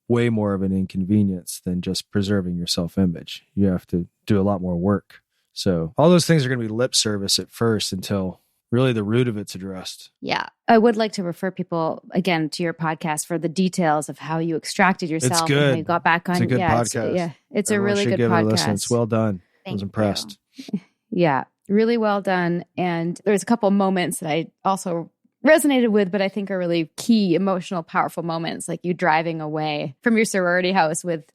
way more of an inconvenience than just preserving your self-image. You have to do a lot more work. So all those things are going to be lip service at first until really the root of it's addressed. Yeah. I would like to refer people again to your podcast for the details of how you extracted yourself. It's good. And how you got back on. It's a good podcast. It's Everyone a really should good give it a listen. podcast. It's well done. I Thank was you. impressed. Yeah, really well done. And there's a couple moments that I also resonated with, but I think are really key, emotional, powerful moments, like you driving away from your sorority house with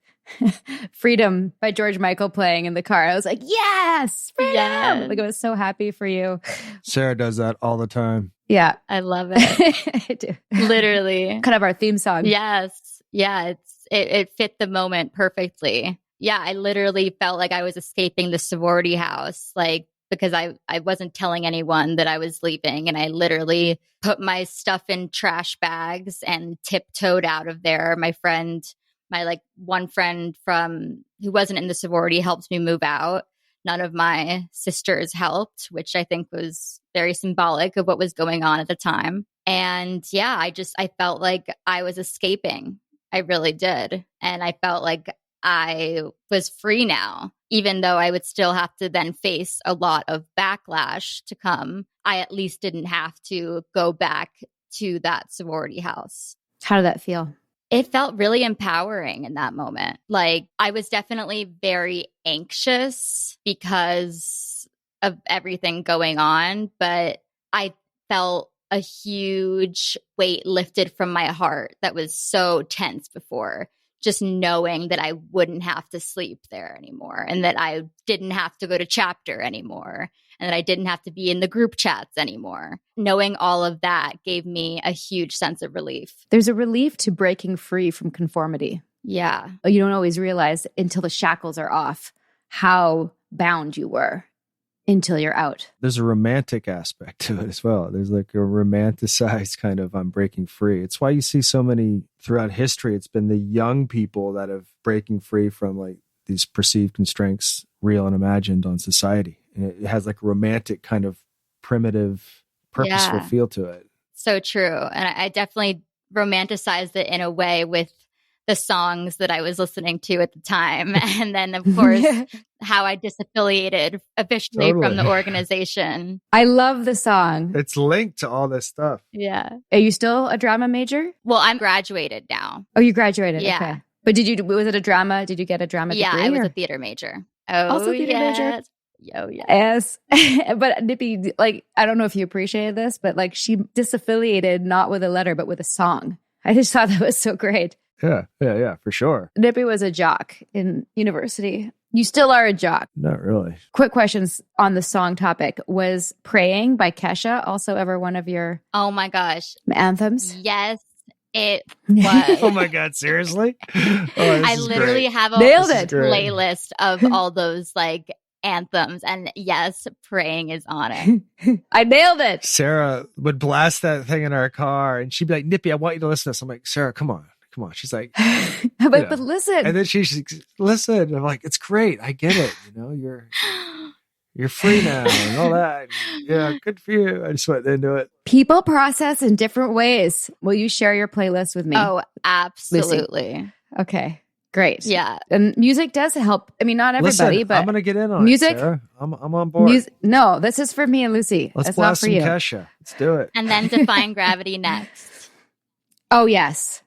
Freedom by George Michael playing in the car. I was like, yes, freedom! Yes. Like I was so happy for you. Sarah does that all the time. Yeah. I love it. I do. Literally. Kind of our theme song. Yes. Yeah. It fit the moment perfectly. Yeah. I literally felt like I was escaping the sorority house, like, because I wasn't telling anyone that I was leaving. And I literally put my stuff in trash bags and tiptoed out of there. My one friend who wasn't in the sorority helped me move out. None of my sisters helped, which I think was very symbolic of what was going on at the time. And yeah, I felt like I was escaping. I really did. And I felt like I was free now, even though I would still have to then face a lot of backlash to come. I at least didn't have to go back to that sorority house. How did that feel? It felt really empowering in that moment. Like, I was definitely very anxious because of everything going on, but I felt a huge weight lifted from my heart that was so tense before. Just knowing that I wouldn't have to sleep there anymore, and that I didn't have to go to chapter anymore, and that I didn't have to be in the group chats anymore. Knowing all of that gave me a huge sense of relief. There's a relief to breaking free from conformity. Yeah. You don't always realize until the shackles are off how bound you were until you're out. There's a romantic aspect to it as well. There's like a romanticized kind of I'm breaking free. It's why you see so many throughout history. It's been the young people that have breaking free from like these perceived constraints, real and imagined, on society. And it has like a romantic kind of primitive, purposeful feel to it. So true. And I definitely romanticized it in a way with the songs that I was listening to at the time. And then, of course, how I disaffiliated officially from the organization. I love the song. It's linked to all this stuff. Yeah. Are you still a drama major? Well, I'm graduated now. Oh, you graduated? Yeah. Okay. But was it a drama? Did you get a drama degree? Yeah, I was a theater major. Oh, also theater major? Oh, yeah. Yes. But Nippy, like, I don't know if you appreciated this, but like she disaffiliated not with a letter, but with a song. I just thought that was so great. Yeah, for sure. Nippy was a jock in university. You still are a jock. Not really. Quick questions on the song topic. Was Praying by Kesha also ever one of your Oh my gosh. anthems? Yes. It was. Oh my God, seriously? I literally have a Nailed it. playlist of all those like anthems. And yes, praying is on it. I nailed it. Sarah would blast that thing in our car and she'd be like, Nippy, I want you to listen to this. I'm like, Sarah, come on. She's like, but listen. And then she's like, listen. I'm like, it's great. I get it. You're free now and all that. Yeah, good for you. I just went into it. People process in different ways. Will you share your playlist with me? Oh, absolutely. Lucy? Okay, great. Yeah. And music does help. I mean, not everybody, Listen, but I'm going to get in on music, it, Sarah. I'm on board. No, this is for me and Lucy. Let's It's blast not for some you. Kesha. Let's do it. And then Defying Gravity next. Oh, yes.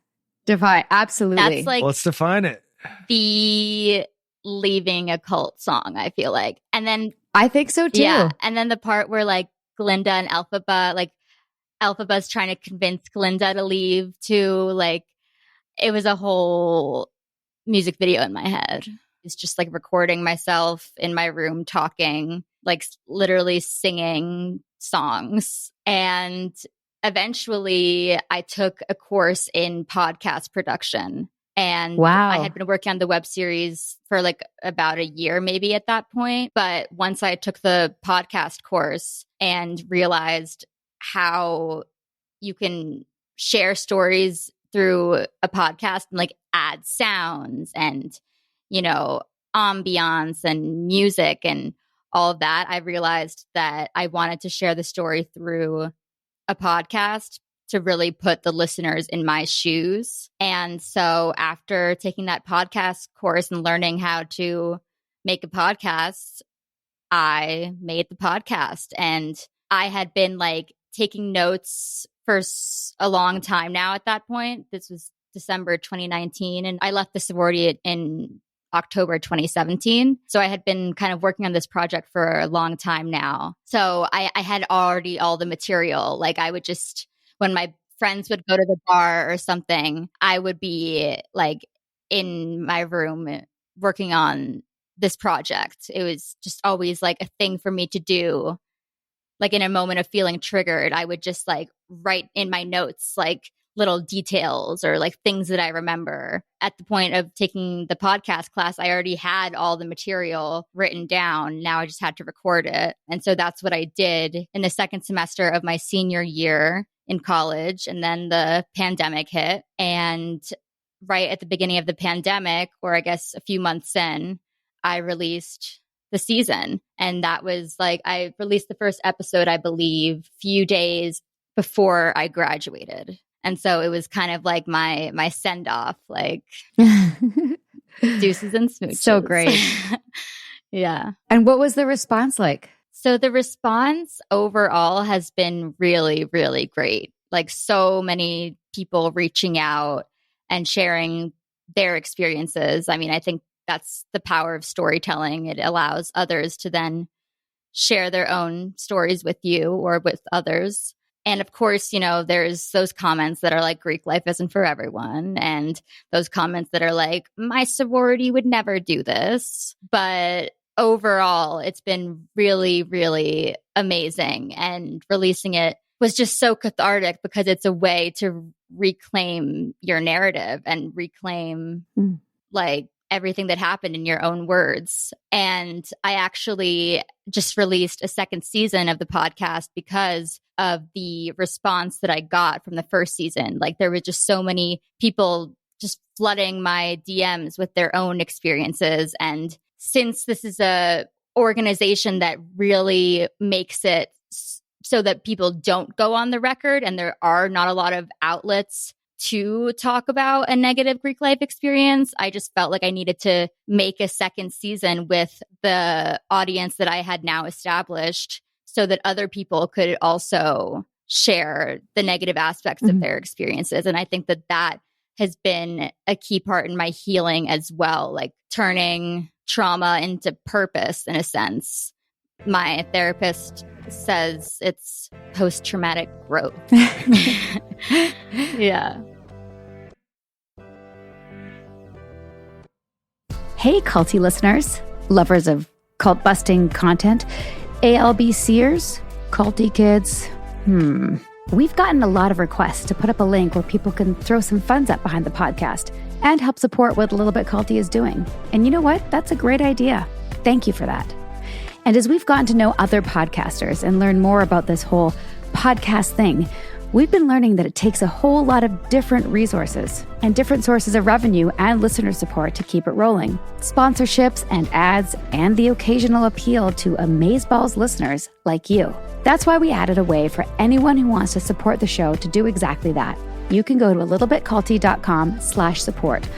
Defy. Absolutely. That's like Let's define it. the leaving a cult song, I feel like. And then I think so too. yeah. And then the part where like Glinda and Elphaba, like Elphaba's trying to convince Glinda to leave too. Like it was a whole music video in my head. It's just like recording myself in my room talking, like literally singing songs. And eventually I took a course in podcast production. And wow. I had been working on the web series for like about a year, maybe at that point. But once I took the podcast course and realized how you can share stories through a podcast and like add sounds and, ambiance and music and all of that, I realized that I wanted to share the story through a podcast to really put the listeners in my shoes. And so after taking that podcast course and learning how to make a podcast, I made the podcast. And I had been like taking notes for a long time now at that point. This was December 2019. And I left the sorority in October 2017. So I had been kind of working on this project for a long time now. So I had already all the material. Like I would just, when my friends would go to the bar or something, I would be like in my room working on this project. It was just always like a thing for me to do. Like in a moment of feeling triggered, I would just like write in my notes, like little details or like things that I remember. At the point of taking the podcast class, I already had all the material written down. Now I just had to record it. And so that's what I did in the second semester of my senior year in college. And then the pandemic hit. And right at the beginning of the pandemic, or I guess a few months in, I released the season. And that was like, I released the first episode, I believe, few days before I graduated. And so it was kind of like my send off, like deuces and smooches. So great. Yeah. And what was the response like? So the response overall has been really, really great. Like so many people reaching out and sharing their experiences. I mean, I think that's the power of storytelling. It allows others to then share their own stories with you or with others. And of course, there's those comments that are like, Greek life isn't for everyone. And those comments that are like, my sorority would never do this. But overall, it's been really, really amazing. And releasing it was just so cathartic because it's a way to reclaim your narrative and reclaim like everything that happened in your own words. And I actually just released a second season of the podcast because of the response that I got from the first season. Like there were just so many people just flooding my DMs with their own experiences. And since this is a organization that really makes it so that people don't go on the record and there are not a lot of outlets to talk about a negative Greek life experience, I just felt like I needed to make a second season with the audience that I had now established so that other people could also share the negative aspects of their experiences. And I think that has been a key part in my healing as well, like turning trauma into purpose in a sense. My therapist says it's post-traumatic growth. Yeah. Hey, Culty listeners, lovers of cult-busting content, ALBCers, Culty kids. We've gotten a lot of requests to put up a link where people can throw some funds up behind the podcast and help support what A Little Bit Culty is doing. And you know what? That's a great idea. Thank you for that. And as we've gotten to know other podcasters and learn more about this whole podcast thing, we've been learning that it takes a whole lot of different resources and different sources of revenue and listener support to keep it rolling. Sponsorships and ads and the occasional appeal to amazeballs listeners like you. That's why we added a way for anyone who wants to support the show to do exactly that. You can go to alittlebitculty.com/support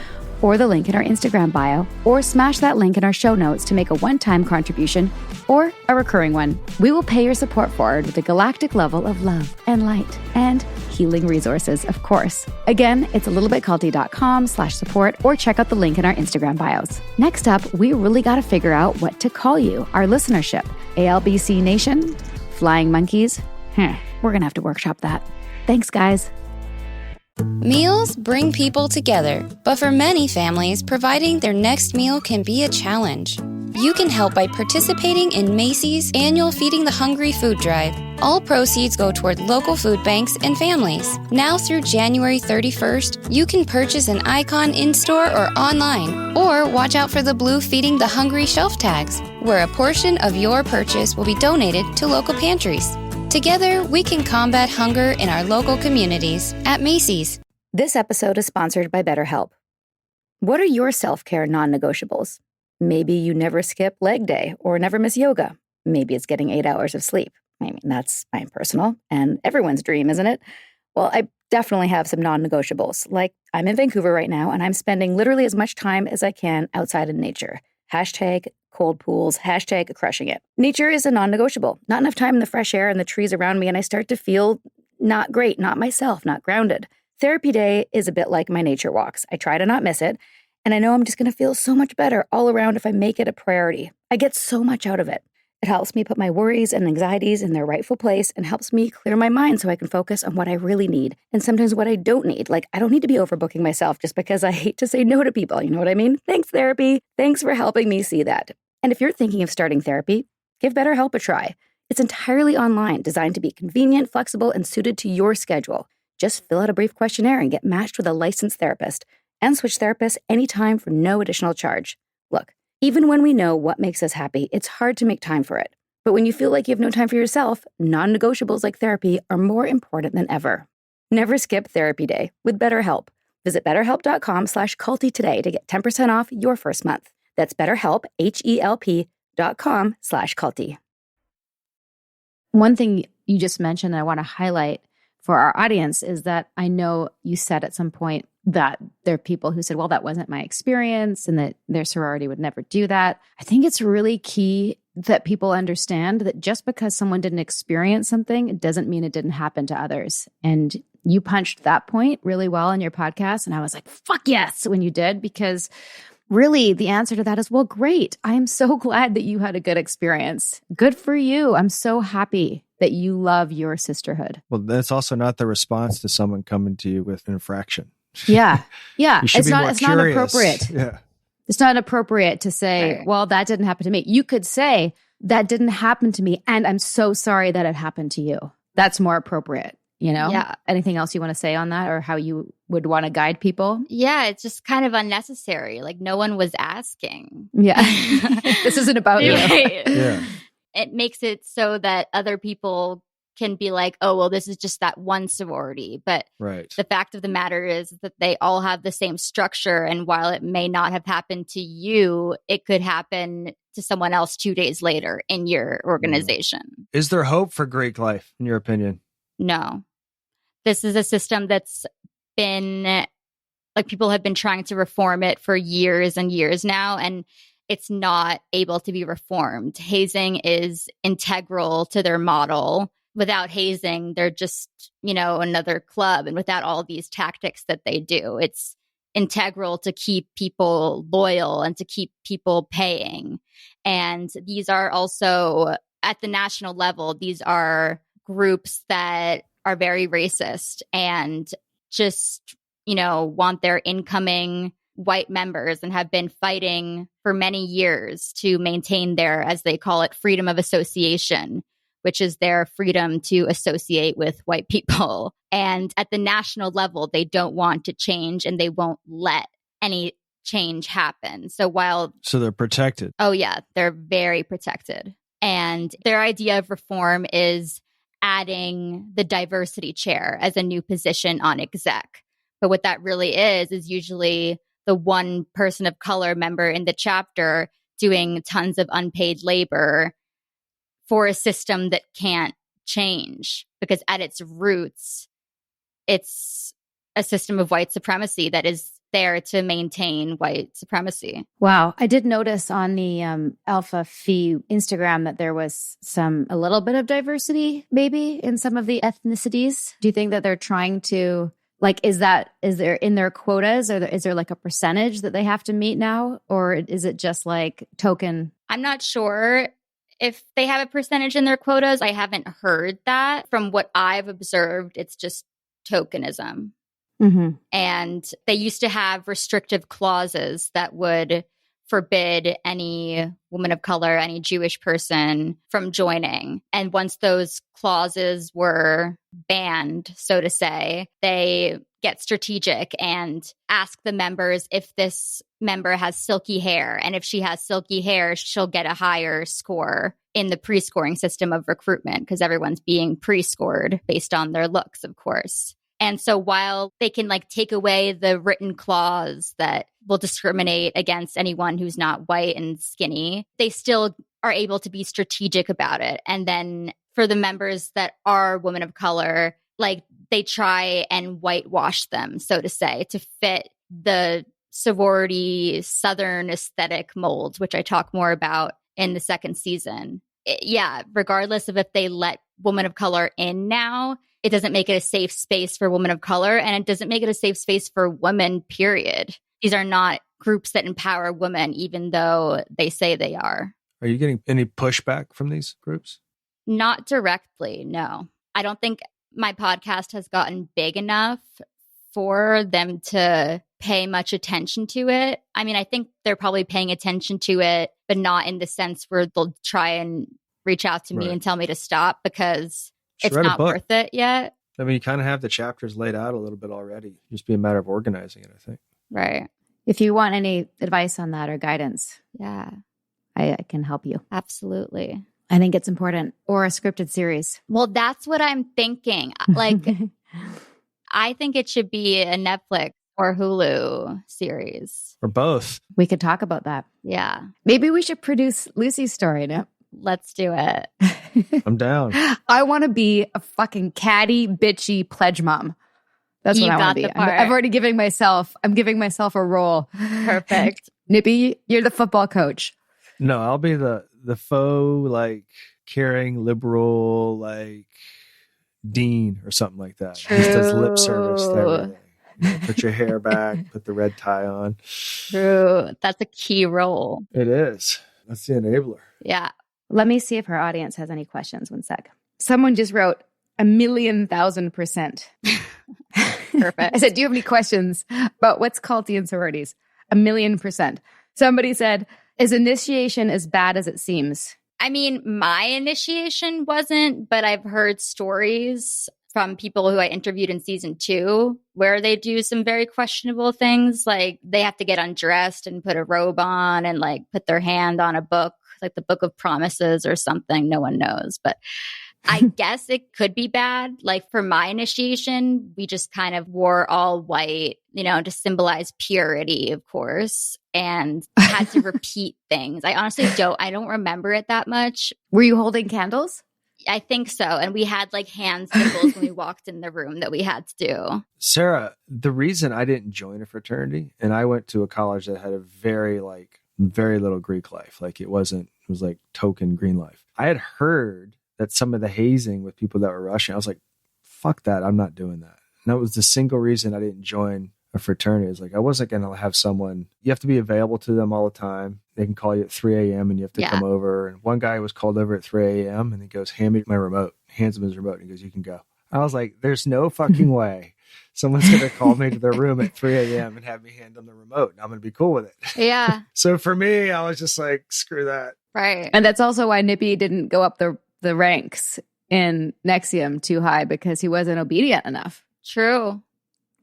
or the link in our Instagram bio, or smash that link in our show notes to make a one-time contribution or a recurring one. We will pay your support forward with a galactic level of love and light and healing resources, of course. Again, it's alittlebitculty.com/support or check out the link in our Instagram bios. Next up, we really got to figure out what to call you, our listenership. ALBC Nation? Flying monkeys? We're going to have to workshop that. Thanks, guys. Meals bring people together, but for many families, providing their next meal can be a challenge. You can help by participating in Macy's annual Feeding the Hungry food drive. All proceeds go toward local food banks and families. Now through January 31st, you can purchase an icon in-store or online, or watch out for the blue Feeding the Hungry shelf tags, where a portion of your purchase will be donated to local pantries. Together, we can combat hunger in our local communities at Macy's. This episode is sponsored by BetterHelp. What are your self-care non-negotiables? Maybe you never skip leg day or never miss yoga. Maybe it's getting 8 hours of sleep. I mean, that's my personal and everyone's dream, isn't it? Well, I definitely have some non-negotiables. Like, I'm in Vancouver right now, and I'm spending literally as much time as I can outside in nature. Hashtag cold pools, hashtag crushing it. Nature is a non-negotiable. Not enough time in the fresh air and the trees around me, and I start to feel not great, not myself, not grounded. Therapy day is a bit like my nature walks. I try to not miss it, and I know I'm just going to feel so much better all around if I make it a priority. I get so much out of it. It helps me put my worries and anxieties in their rightful place and helps me clear my mind so I can focus on what I really need and sometimes what I don't need. Like, I don't need to be overbooking myself just because I hate to say no to people. You know what I mean? Thanks, therapy. Thanks for helping me see that. And if you're thinking of starting therapy, give BetterHelp a try. It's entirely online, designed to be convenient, flexible, and suited to your schedule. Just fill out a brief questionnaire and get matched with a licensed therapist and switch therapists anytime for no additional charge. Look, even when we know what makes us happy, it's hard to make time for it. But when you feel like you have no time for yourself, non-negotiables like therapy are more important than ever. Never skip therapy day with BetterHelp. Visit betterhelp.com/culty today to get 10% off your first month. That's BetterHelp, HELP.com/culty. One thing you just mentioned that I want to highlight for our audience is that I know you said at some point that there are people who said, well, that wasn't my experience and that their sorority would never do that. I think it's really key that people understand that just because someone didn't experience something, it doesn't mean it didn't happen to others. And you punched that point really well in your podcast. And I was like, fuck yes, when you did, because really the answer to that is, well, great. I am so glad that you had a good experience. Good for you. I'm so happy that you love your sisterhood. Well, that's also not the response to someone coming to you with an infraction. Yeah. Yeah. It's not appropriate. Yeah. It's not appropriate to say, Right. well, that didn't happen to me. You could say, that didn't happen to me, and I'm so sorry that it happened to you. That's more appropriate, you know? Yeah. Anything else you want to say on that, or how you would want to guide people? Yeah, it's just kind of unnecessary. Like, no one was asking. Yeah. This isn't about you. Right. Yeah. It makes it so that other people can be like, oh, well, this is just that one sorority. But Right. the fact of the matter is that they all have the same structure. And while it may not have happened to you, it could happen to someone else 2 days later in your organization. Is there hope for Greek life, in your opinion? No. This is a system that's been, like, people have been trying to reform it for years and years now, and it's not able to be reformed. Hazing is integral to their model. Without hazing, they're just, another club. And without all these tactics that they do, it's integral to keep people loyal and to keep people paying. And these are also, at the national level, these are groups that are very racist and just, want their incoming white members and have been fighting for many years to maintain their, as they call it, freedom of association, which is their freedom to associate with white people. And at the national level, they don't want to change and they won't let any change happen. So they're protected. Oh yeah, they're very protected. And their idea of reform is adding the diversity chair as a new position on exec. But what that really is usually the one person of color member in the chapter doing tons of unpaid labor for a system that can't change, because at its roots, it's a system of white supremacy that is there to maintain white supremacy. Wow. I did notice on the Alpha Phi Instagram that there was a little bit of diversity maybe in some of the ethnicities. Do you think that they're trying to, like, is there in their quotas, or is there like a percentage that they have to meet now? Or is it just like token? I'm not sure if they have a percentage in their quotas. I haven't heard that. From what I've observed, it's just tokenism. Mm-hmm. And they used to have restrictive clauses that would forbid any woman of color, any Jewish person from joining. And once those clauses were banned, so to say, they get strategic and ask the members if this member has silky hair. And if she has silky hair, she'll get a higher score in the pre-scoring system of recruitment, because everyone's being pre-scored based on their looks, of course. And so while they can like take away the written clause that will discriminate against anyone who's not white and skinny, they still are able to be strategic about it. And then for the members that are women of color, like they try and whitewash them, so to say, to fit the sorority Southern aesthetic mold, which I talk more about in the second season. Regardless of if they let women of color in now, it doesn't make it a safe space for women of color, and it doesn't make it a safe space for women, period. These are not groups that empower women, even though they say they are. Are you getting any pushback from these groups? Not directly, no. I don't think my podcast has gotten big enough for them to pay much attention to it. I mean, I think they're probably paying attention to it, but not in the sense where they'll try and reach out to me and tell me to stop, because it's not worth it yet. I mean, you kind of have the chapters laid out a little bit already. Just be a matter of organizing it, I think. Right. If you want any advice on that or guidance, yeah, I can help you. Absolutely. I think it's important. Or a scripted series. Well, that's what I'm thinking. Like, I think it should be a Netflix or Hulu series. Or both. We could talk about that. Yeah. Maybe we should produce Lucy's story now. Let's do it. I'm down. I want to be a fucking catty, bitchy pledge mom. That's what I want to be. I'm already giving myself a role. Perfect. Nippy, you're the football coach. No, I'll be the faux, like, caring, liberal, like, dean or something like that. True. Just does lip service to everything. You know, put your hair back, put the red tie on. True. That's a key role. It is. That's the enabler. Yeah. Let me see if our audience has any questions. One sec. Someone just wrote 1,000,000%. Perfect. I said, do you have any questions about what's culty and sororities? 1,000,000%. Somebody said, is initiation as bad as it seems? I mean, my initiation wasn't, but I've heard stories from people who I interviewed in season 2 where they do some very questionable things. Like they have to get undressed and put a robe on and like put their hand on a book, like the Book of Promises or something. No one knows, but I guess it could be bad. Like for my initiation, we just kind of wore all white, you know, to symbolize purity, of course, and had to repeat things. I honestly don't remember it that much. Were you holding candles? I think so. And we had like hand symbols when we walked in the room that we had to do. Sarah, the reason I didn't join a fraternity, and I went to a college that had a very little Greek life. Like it was like token green life. I had heard that some of the hazing with people that were Russian, I was like, fuck that. I'm not doing that. And that was the single reason I didn't join a fraternity. Is like, I wasn't going to have someone, you have to be available to them all the time. They can call you at 3 a.m. and you have to come over. And one guy was called over at 3 a.m. and he goes, hand me my remote, hands him his remote. And he goes, you can go. I was like, there's no fucking way someone's going to call me to their room at 3 a.m. and have me hand them the remote. And I'm going to be cool with it. Yeah. So for me, I was just like, screw that. Right. And that's also why Nippy didn't go up the the ranks in Nexium too high because he wasn't obedient enough. True.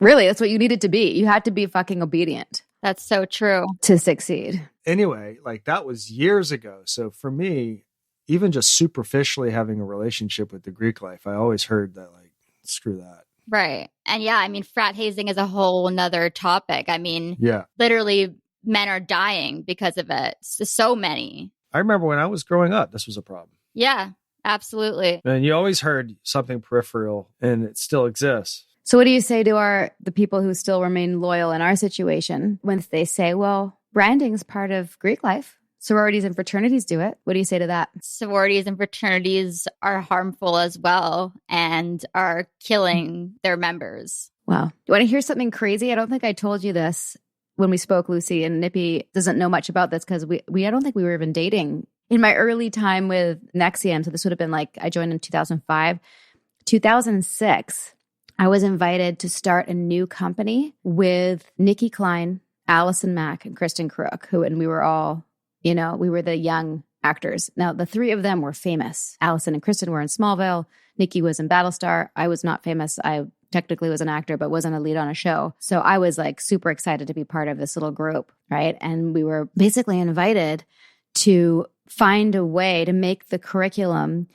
Really, that's what you needed to be. You had to be fucking obedient That's so true. to succeed. Anyway, like that was years ago. So for me, even just superficially having a relationship with the Greek life, I always heard that like, screw that. Right. And yeah, I mean, frat hazing is a whole nother topic. I mean, Yeah. literally men are dying because of it. So many. I remember when I was growing up, this was a problem. Yeah, absolutely. And you always heard something peripheral, and it still exists. So what do you say to the people who still remain loyal in our situation when they say, well, branding is part of Greek life. Sororities and fraternities do it. What do you say to that? Sororities and fraternities are harmful as well and are killing their members. Wow. You want to hear something crazy? I don't think I told you this when we spoke, Lucy, and Nippy doesn't know much about this because I don't think we were even dating. In my early time with Nexium, so this would have been like, I joined in 2005, 2006, I was invited to start a new company with Nikki Klein, Allison Mack, and Kristen Crook, and we were all, we were the young actors. Now, the three of them were famous. Allison and Kristen were in Smallville. Nikki was in Battlestar. I was not famous. I technically was an actor, but wasn't a lead on a show. So I was like super excited to be part of this little group, right? And we were basically invited to find a way to make the curriculum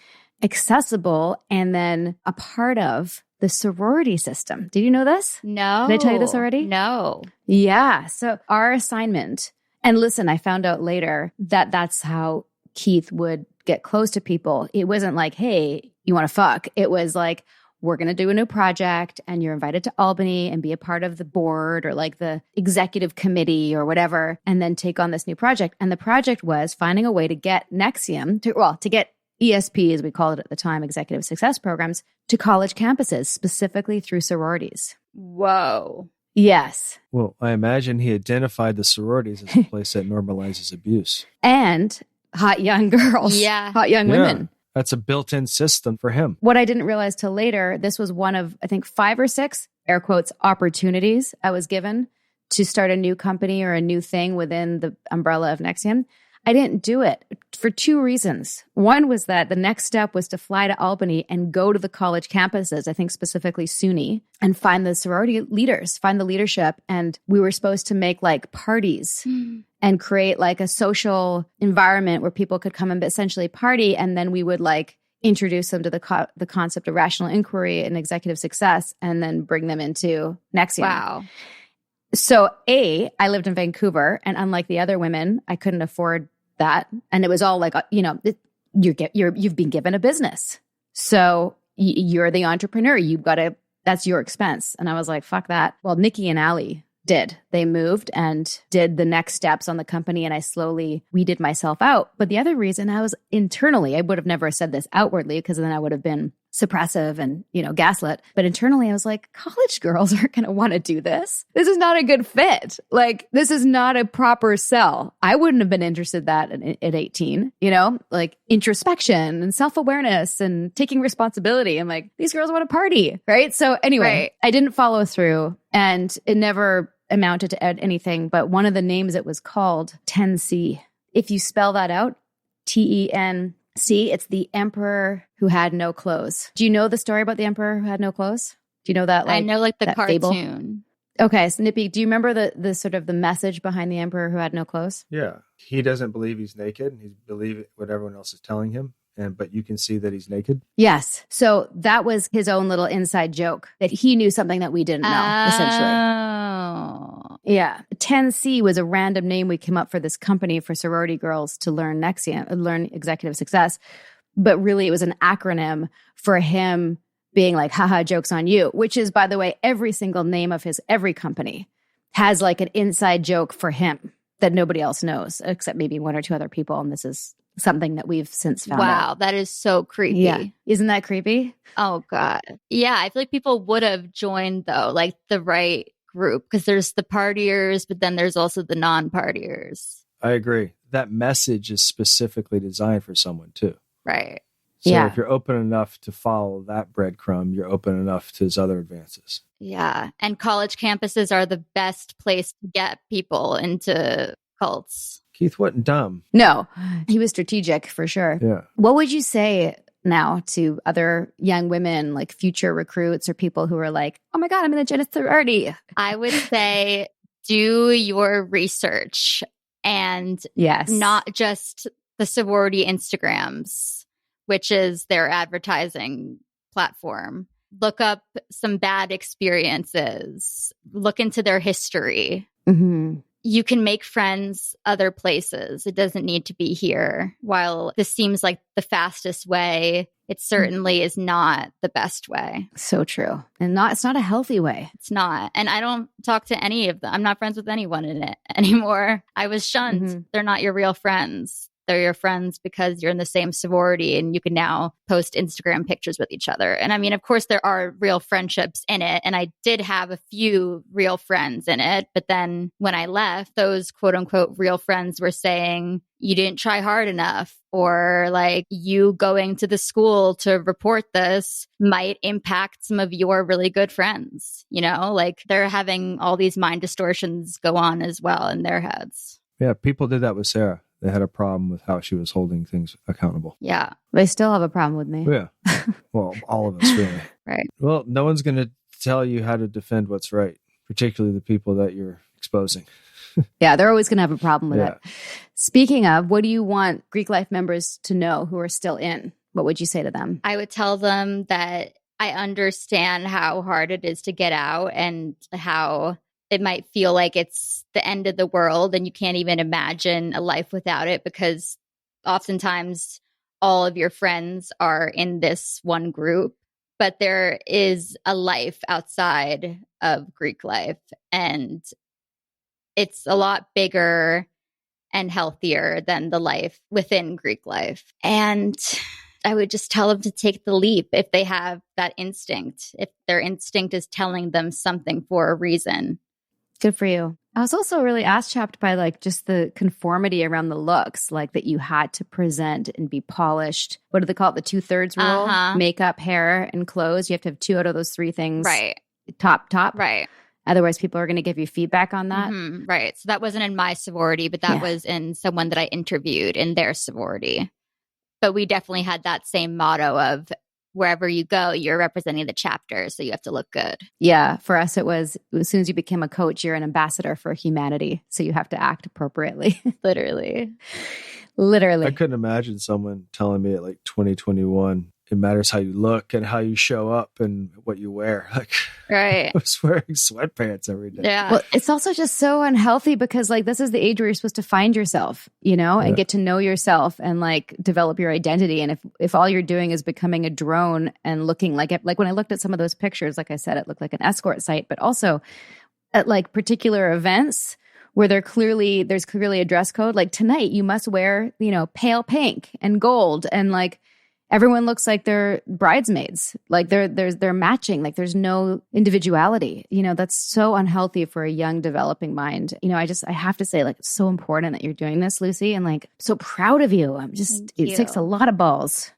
accessible and then a part of the sorority system. Did you know this? No. Did I tell you this already? No. Yeah. So our assignment, and listen, I found out later that that's how Keith would get close to people. It wasn't like, hey, you want to fuck? It was like, we're going to do a new project and you're invited to Albany and be a part of the board or like the executive committee or whatever, and then take on this new project. And the project was finding a way to get Nexium, to get ESP, as we called it at the time, executive success programs, to college campuses, specifically through sororities. Whoa. Yes. Well, I imagine he identified the sororities as a place that normalizes abuse. And hot young girls. Yeah. Hot young women. That's a built-in system for him. What I didn't realize till later, this was one of, I think, 5 or 6, air quotes, opportunities I was given to start a new company or a new thing within the umbrella of Nexium. I didn't do it for 2 reasons. One was that the next step was to fly to Albany and go to the college campuses, I think specifically SUNY, and find the sorority leaders, find the leadership. And we were supposed to make like parties and create like a social environment where people could come and essentially party. And then we would like introduce them to the concept of rational inquiry and executive success and then bring them into Nexium. Wow. So I lived in Vancouver, and unlike the other women, I couldn't afford that. And it was all like, you've been given a business. So you're the entrepreneur. That's your expense. And I was like, fuck that. Well, Nikki and Allie did. They moved and did the next steps on the company, and I slowly weeded myself out. But the other reason I was internally, I would have never said this outwardly because then I would have been suppressive and, gaslit. But internally I was like, college girls aren't going to want to do this. This is not a good fit. Like, this is not a proper sell. I wouldn't have been interested in that at 18, like introspection and self-awareness and taking responsibility. I'm like, these girls want to party, right? So anyway, I didn't follow through and it never amounted to anything. But one of the names it was called 10C. If you spell that out, TENC, it's the emperor who had no clothes. Do you know the story about the emperor who had no clothes? Do you know that? I know like the that cartoon. Fable? Okay, so Nippy, do you remember the sort of the message behind the emperor who had no clothes? Yeah. He doesn't believe he's naked. He believes what everyone else is telling him. But you can see that he's naked. Yes. So that was his own little inside joke that he knew something that we didn't know, essentially. Oh. Yeah. 10C was a random name we came up for this company for sorority girls to learn learn executive success. But really it was an acronym for him being like, haha, joke's on you, which is, by the way, every single name of every company has like an inside joke for him that nobody else knows, except maybe 1 or 2 other people. And this is something that we've since found out. Wow, that is so creepy. Yeah. Isn't that creepy? Oh, God. Yeah, I feel like people would have joined, though, like the right group, because there's the partiers, but then there's also the non-partiers. I agree. That message is specifically designed for someone, too. Right. So Yeah. if you're open enough to follow that breadcrumb, you're open enough to his other advances. Yeah. And college campuses are the best place to get people into cults. Keith wasn't dumb. No, he was strategic for sure. Yeah. What would you say, now to other young women, like future recruits or people who are like, oh my God, I'm in a gender sorority? I would say do your research and Yes. not just the sorority Instagrams, which is their advertising platform. Look up some bad experiences. Look into their history. Mm-hmm. You can make friends other places. It doesn't need to be here. While this seems like the fastest way, it certainly is not the best way. So true. And it's not a healthy way. It's not. And I don't talk to any of them. I'm not friends with anyone in it anymore. I was shunned. Mm-hmm. They're not your real friends. They're your friends because you're in the same sorority and you can now post Instagram pictures with each other. And I mean, of course, there are real friendships in it. And I did have a few real friends in it. But then when I left, those quote unquote real friends were saying, you didn't try hard enough, or like you going to the school to report this might impact some of your really good friends. You know, like they're having all these mind distortions go on as well in their heads. Yeah, people did that with Sarah. They had a problem with how she was holding things accountable. Yeah. They still have a problem with me. Yeah. Well, all of us really. Right. Well, no one's going to tell you how to defend what's right, particularly the people that you're exposing. Yeah, they're always going to have a problem with it. Speaking of, what do you want Greek life members to know who are still in? What would you say to them? I would tell them that I understand how hard it is to get out and how it might feel like it's the end of the world and you can't even imagine a life without it, because oftentimes all of your friends are in this one group. But there is a life outside of Greek life, and it's a lot bigger and healthier than the life within Greek life. And I would just tell them to take the leap if they have that instinct, if their instinct is telling them something for a reason. Good for you. I was also really ass-chapped by like just the conformity around the looks, like that you had to present and be polished. What do they call it? The 2/3 rule? Makeup, hair, and clothes. You have to have 2 out of those 3 things. Right. Top. Right. Otherwise, people are going to give you feedback on that. Mm-hmm. Right. So that wasn't in my sorority, but that was in someone that I interviewed in their sorority. But we definitely had that same motto of wherever you go, you're representing the chapter. So you have to look good. Yeah. For us, it was as soon as you became a coach, you're an ambassador for humanity. So you have to act appropriately. Literally. I couldn't imagine someone telling me at like 2021, it matters how you look and how you show up and what you wear. Like, right. I was wearing sweatpants every day. Yeah. Well, it's also just so unhealthy because like this is the age where you're supposed to find yourself, you know, and get to know yourself and like develop your identity. And if all you're doing is becoming a drone and looking like it, like when I looked at some of those pictures, like I said, it looked like an escort site, but also at like particular events where there's clearly a dress code. Like tonight, you must wear, you know, pale pink and gold, and like everyone looks like they're bridesmaids. Like they're matching. Like there's no individuality. You know, that's so unhealthy for a young developing mind. You know, I have to say, like, it's so important that you're doing this, Lucy, and like so proud of you. It takes a lot of balls.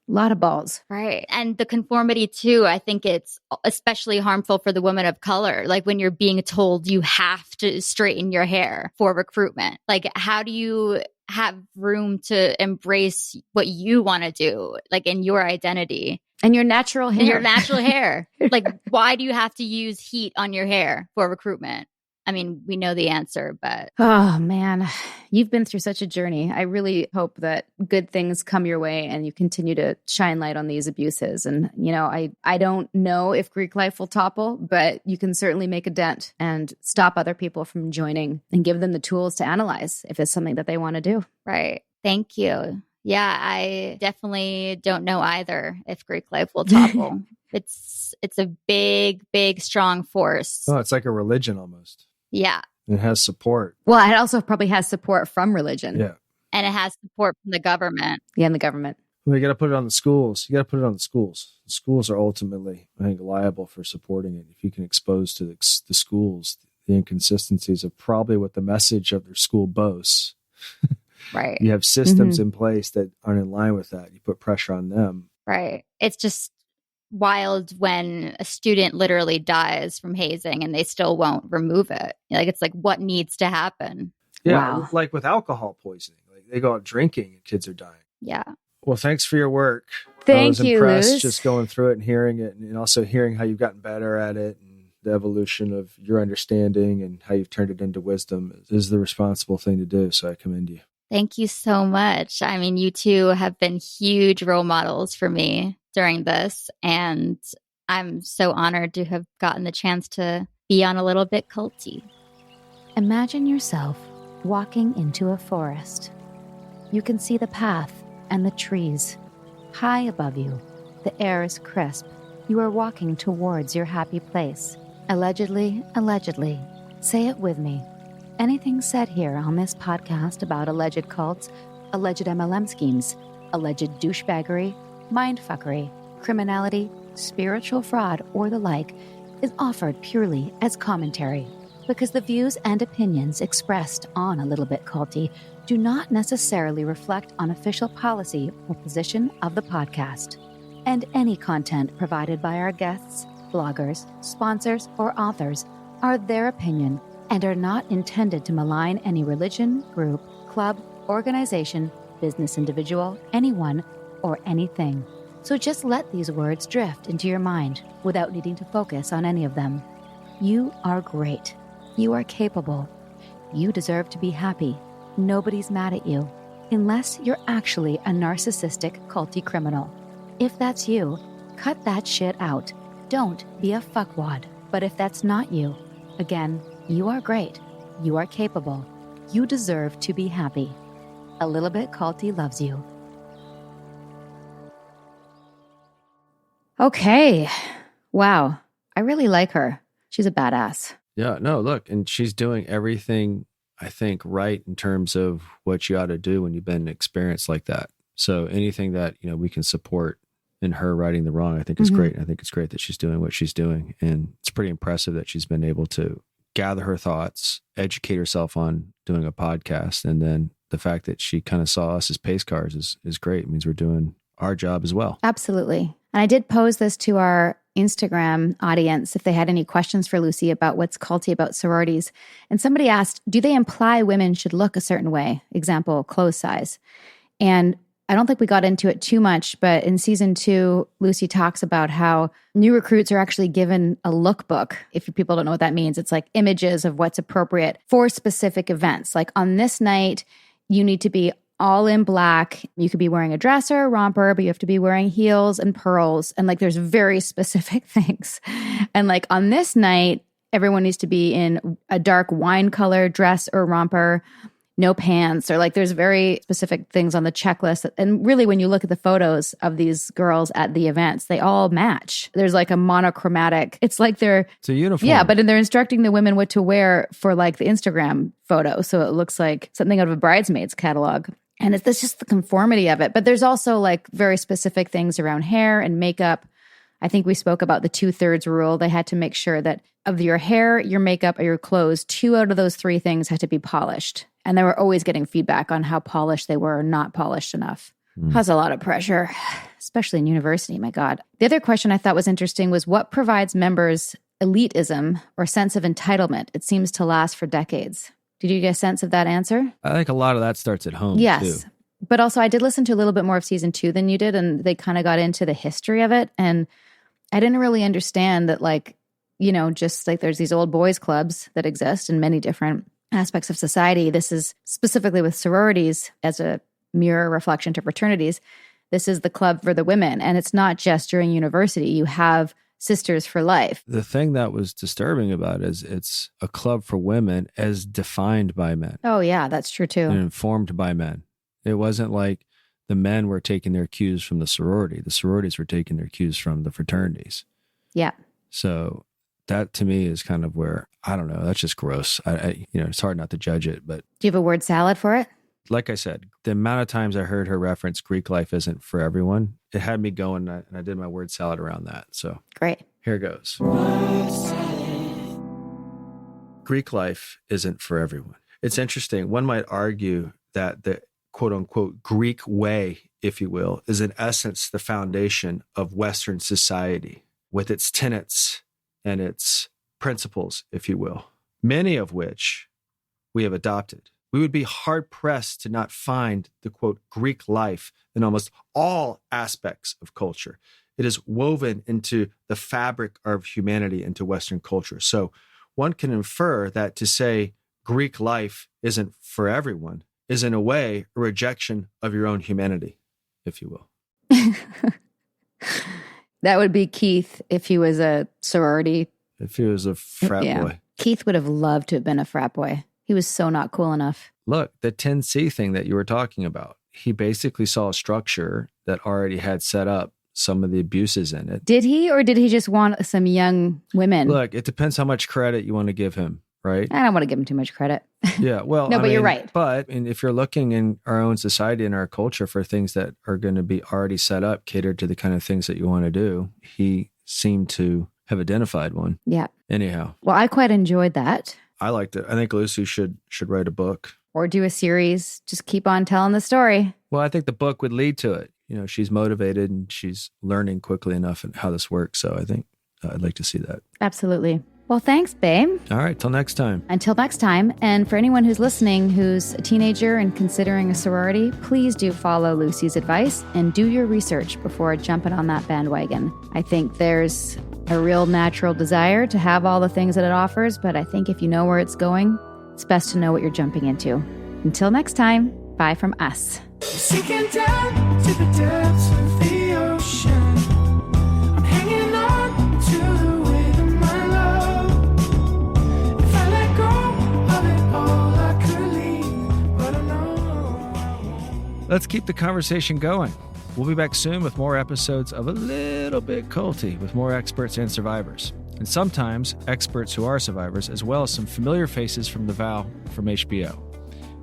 Right. And the conformity too, I think it's especially harmful for the woman of color. Like when you're being told you have to straighten your hair for recruitment. Like how do you have room to embrace what you want to do, like in your identity and your natural hair? Like, why do you have to use heat on your hair for recruitment? I mean, we know the answer, but oh man, you've been through such a journey. I really hope that good things come your way and you continue to shine light on these abuses. And, you know, I don't know if Greek life will topple, but you can certainly make a dent and stop other people from joining and give them the tools to analyze if it's something that they want to do. Right. Thank you. Yeah, I definitely don't know either if Greek life will topple. It's a big, big, strong force. Oh, it's like a religion almost. Yeah. It has support. Well, it also probably has support from religion. Yeah. And it has support from the government. Yeah, and the government. Well, you got to put it on the schools. The schools are ultimately, I think, liable for supporting it. If you can expose to the schools the inconsistencies of probably what the message of their school boasts. Right. You have systems in place that aren't in line with that. You put pressure on them. Right. It's just wild when a student literally dies from hazing and they still won't remove it. Like, it's like, what needs to happen? Yeah. Wow. Like with alcohol poisoning, like they go out drinking and kids are dying. Yeah. Well, thanks for your work. I Thank was you, impressed Luz. just going through it and hearing it, and also hearing how you've gotten better at it and the evolution of your understanding and how you've turned it into wisdom is the responsible thing to do. So I commend you. Thank you so much. I mean, you two have been huge role models for me during this, and I'm so honored to have gotten the chance to be on a little bit culty. Imagine yourself walking into a forest. You can see the path and the trees. High above you, the air is crisp. You are walking towards your happy place. Allegedly, say it with me. Anything said here on this podcast about alleged cults, alleged MLM schemes, alleged douchebaggery, mindfuckery, criminality, spiritual fraud, or the like is offered purely as commentary, because the views and opinions expressed on A Little Bit Culty do not necessarily reflect on official policy or position of the podcast, and any content provided by our guests, bloggers, sponsors, or authors are their opinion and are not intended to malign any religion, group, club, organization, business individual, anyone, or anything. So just let these words drift into your mind without needing to focus on any of them. You are great. You are capable. You deserve to be happy. Nobody's mad at you, unless you're actually a narcissistic, culty criminal. If that's you, cut that shit out. Don't be a fuckwad. But if that's not you, again, you are great. You are capable. You deserve to be happy. A Little Bit Culty loves you. Okay. Wow. I really like her. She's a badass. Yeah, no, look, and she's doing everything, I think, right in terms of what you ought to do when you've been in an experience like that. So anything that, we can support in her righting the wrong, I think is great. I think it's great that she's doing what she's doing. And it's pretty impressive that she's been able to gather her thoughts, educate herself on doing a podcast. And then the fact that she kind of saw us as pace cars is great. It means we're doing our job as well. Absolutely. And I did pose this to our Instagram audience if they had any questions for Lucy about what's culty about sororities. And somebody asked, do they imply women should look a certain way? Example, clothes size. And I don't think we got into it too much, but in season 2, Lucy talks about how new recruits are actually given a lookbook. If people don't know what that means, it's like images of what's appropriate for specific events. Like on this night, you need to be all in black. You could be wearing a dress or a romper, but you have to be wearing heels and pearls. And like, there's very specific things. And like on this night, everyone needs to be in a dark wine color dress or romper, no pants, or like there's very specific things on the checklist. And really, when you look at the photos of these girls at the events, they all match. There's like a monochromatic, it's like it's a uniform. Yeah, but they're instructing the women what to wear for like the Instagram photo. So it looks like something out of a bridesmaid's catalog. And it's just the conformity of it. But there's also like very specific things around hair and makeup. I think we spoke about the 2/3 rule. They had to make sure that of your hair, your makeup, or your clothes, 2 out of those 3 things had to be polished. And they were always getting feedback on how polished they were or not polished enough. That's a lot of pressure, especially in university, my God. The other question I thought was interesting was what provides members elitism or sense of entitlement? It seems to last for decades. Did you get a sense of that answer? I think a lot of that starts at home, yes. too. But also I did listen to a little bit more of season 2 than you did, and they kind of got into the history of it. And I didn't really understand that, like, just like there's these old boys clubs that exist in many different aspects of society. This is specifically with sororities as a mirror reflection to fraternities. This is the club for the women. And it's not just during university. You have sisters for life. The thing that was disturbing about it is it's a club for women as defined by men. Oh, yeah, that's true too. And informed by men. It wasn't like the men were taking their cues from the sorority. The sororities were taking their cues from the fraternities. Yeah. So that to me is kind of where, I don't know, that's just gross. It's hard not to judge it, but. Do you have a word salad for it? Like I said, the amount of times I heard her reference Greek life isn't for everyone, it had me going, and I did my word salad around that. So great. Here goes. Greek life isn't for everyone. It's interesting. One might argue that the quote unquote Greek way, if you will, is in essence the foundation of Western society with its tenets and its principles, if you will, many of which we have adopted. We would be hard-pressed to not find the, quote, Greek life in almost all aspects of culture. It is woven into the fabric of humanity into Western culture. So one can infer that to say Greek life isn't for everyone is in a way a rejection of your own humanity, if you will. That would be Keith if he was a sorority. If he was a frat boy. Keith would have loved to have been a frat boy. He was so not cool enough. Look, the 10C thing that you were talking about, he basically saw a structure that already had set up some of the abuses in it. Did he, or did he just want some young women? Look, it depends how much credit you want to give him, right? I don't want to give him too much credit. Yeah, well, no, but you're right. But if you're looking in our own society and our culture for things that are going to be already set up, catered to the kind of things that you want to do, he seemed to have identified one. Yeah. Anyhow. Well, I quite enjoyed that. I liked it. I think Lucy should write a book. Or do a series. Just keep on telling the story. Well, I think the book would lead to it. You know, she's motivated and she's learning quickly enough and how this works. So I think I'd like to see that. Absolutely. Well, thanks, babe. All right. Till next time. Until next time. And for anyone who's listening who's a teenager and considering a sorority, please do follow Lucy's advice and do your research before jumping on that bandwagon. I think there's a real natural desire to have all the things that it offers, but I think if you know where it's going, it's best to know what you're jumping into. Until next time, bye from us. Sinking down to the depths of the ocean, I'm hanging on to the weight of my love. If I let go of it all, I could leave, but I know I won't. Let's keep the conversation going. We'll be back soon with more episodes of A Little Bit Culty with more experts and survivors. And sometimes experts who are survivors, as well as some familiar faces from The Vow from HBO.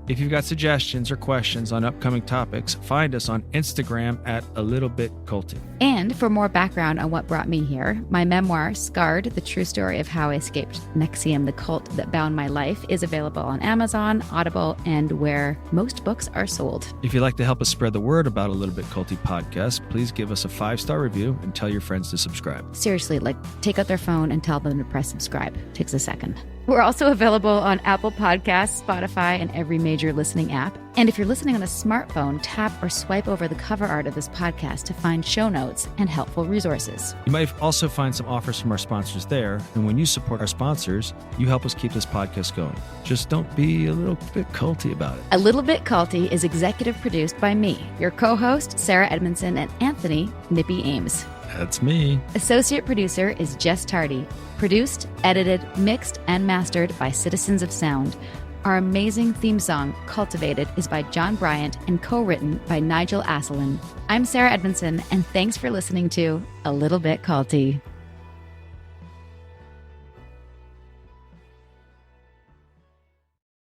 If you've got suggestions or questions on upcoming topics, find us on Instagram at A Little Bit Culty. And for more background on what brought me here, my memoir, Scarred, the true story of how I escaped NXIVM, the cult that bound my life, is available on Amazon, Audible, and where most books are sold. If you'd like to help us spread the word about A Little Bit Culty podcast, please give us a 5-star review and tell your friends to subscribe. Seriously, take out their phone and tell them to press subscribe. It takes a second. We're also available on Apple Podcasts, Spotify, and every major listening app. And if you're listening on a smartphone, tap or swipe over the cover art of this podcast to find show notes and helpful resources. You might also find some offers from our sponsors there. And when you support our sponsors, you help us keep this podcast going. Just don't be a little bit culty about it. A Little Bit Culty is executive produced by me, your co-host, Sarah Edmondson, and Anthony Nippy Ames. That's me. Associate producer is Jess Tardy. Produced, edited, mixed, and mastered by Citizens of Sound. Our amazing theme song, Cultivated, is by John Bryant and co-written by Nigel Asselin. I'm Sarah Edmondson, and thanks for listening to A Little Bit Culty.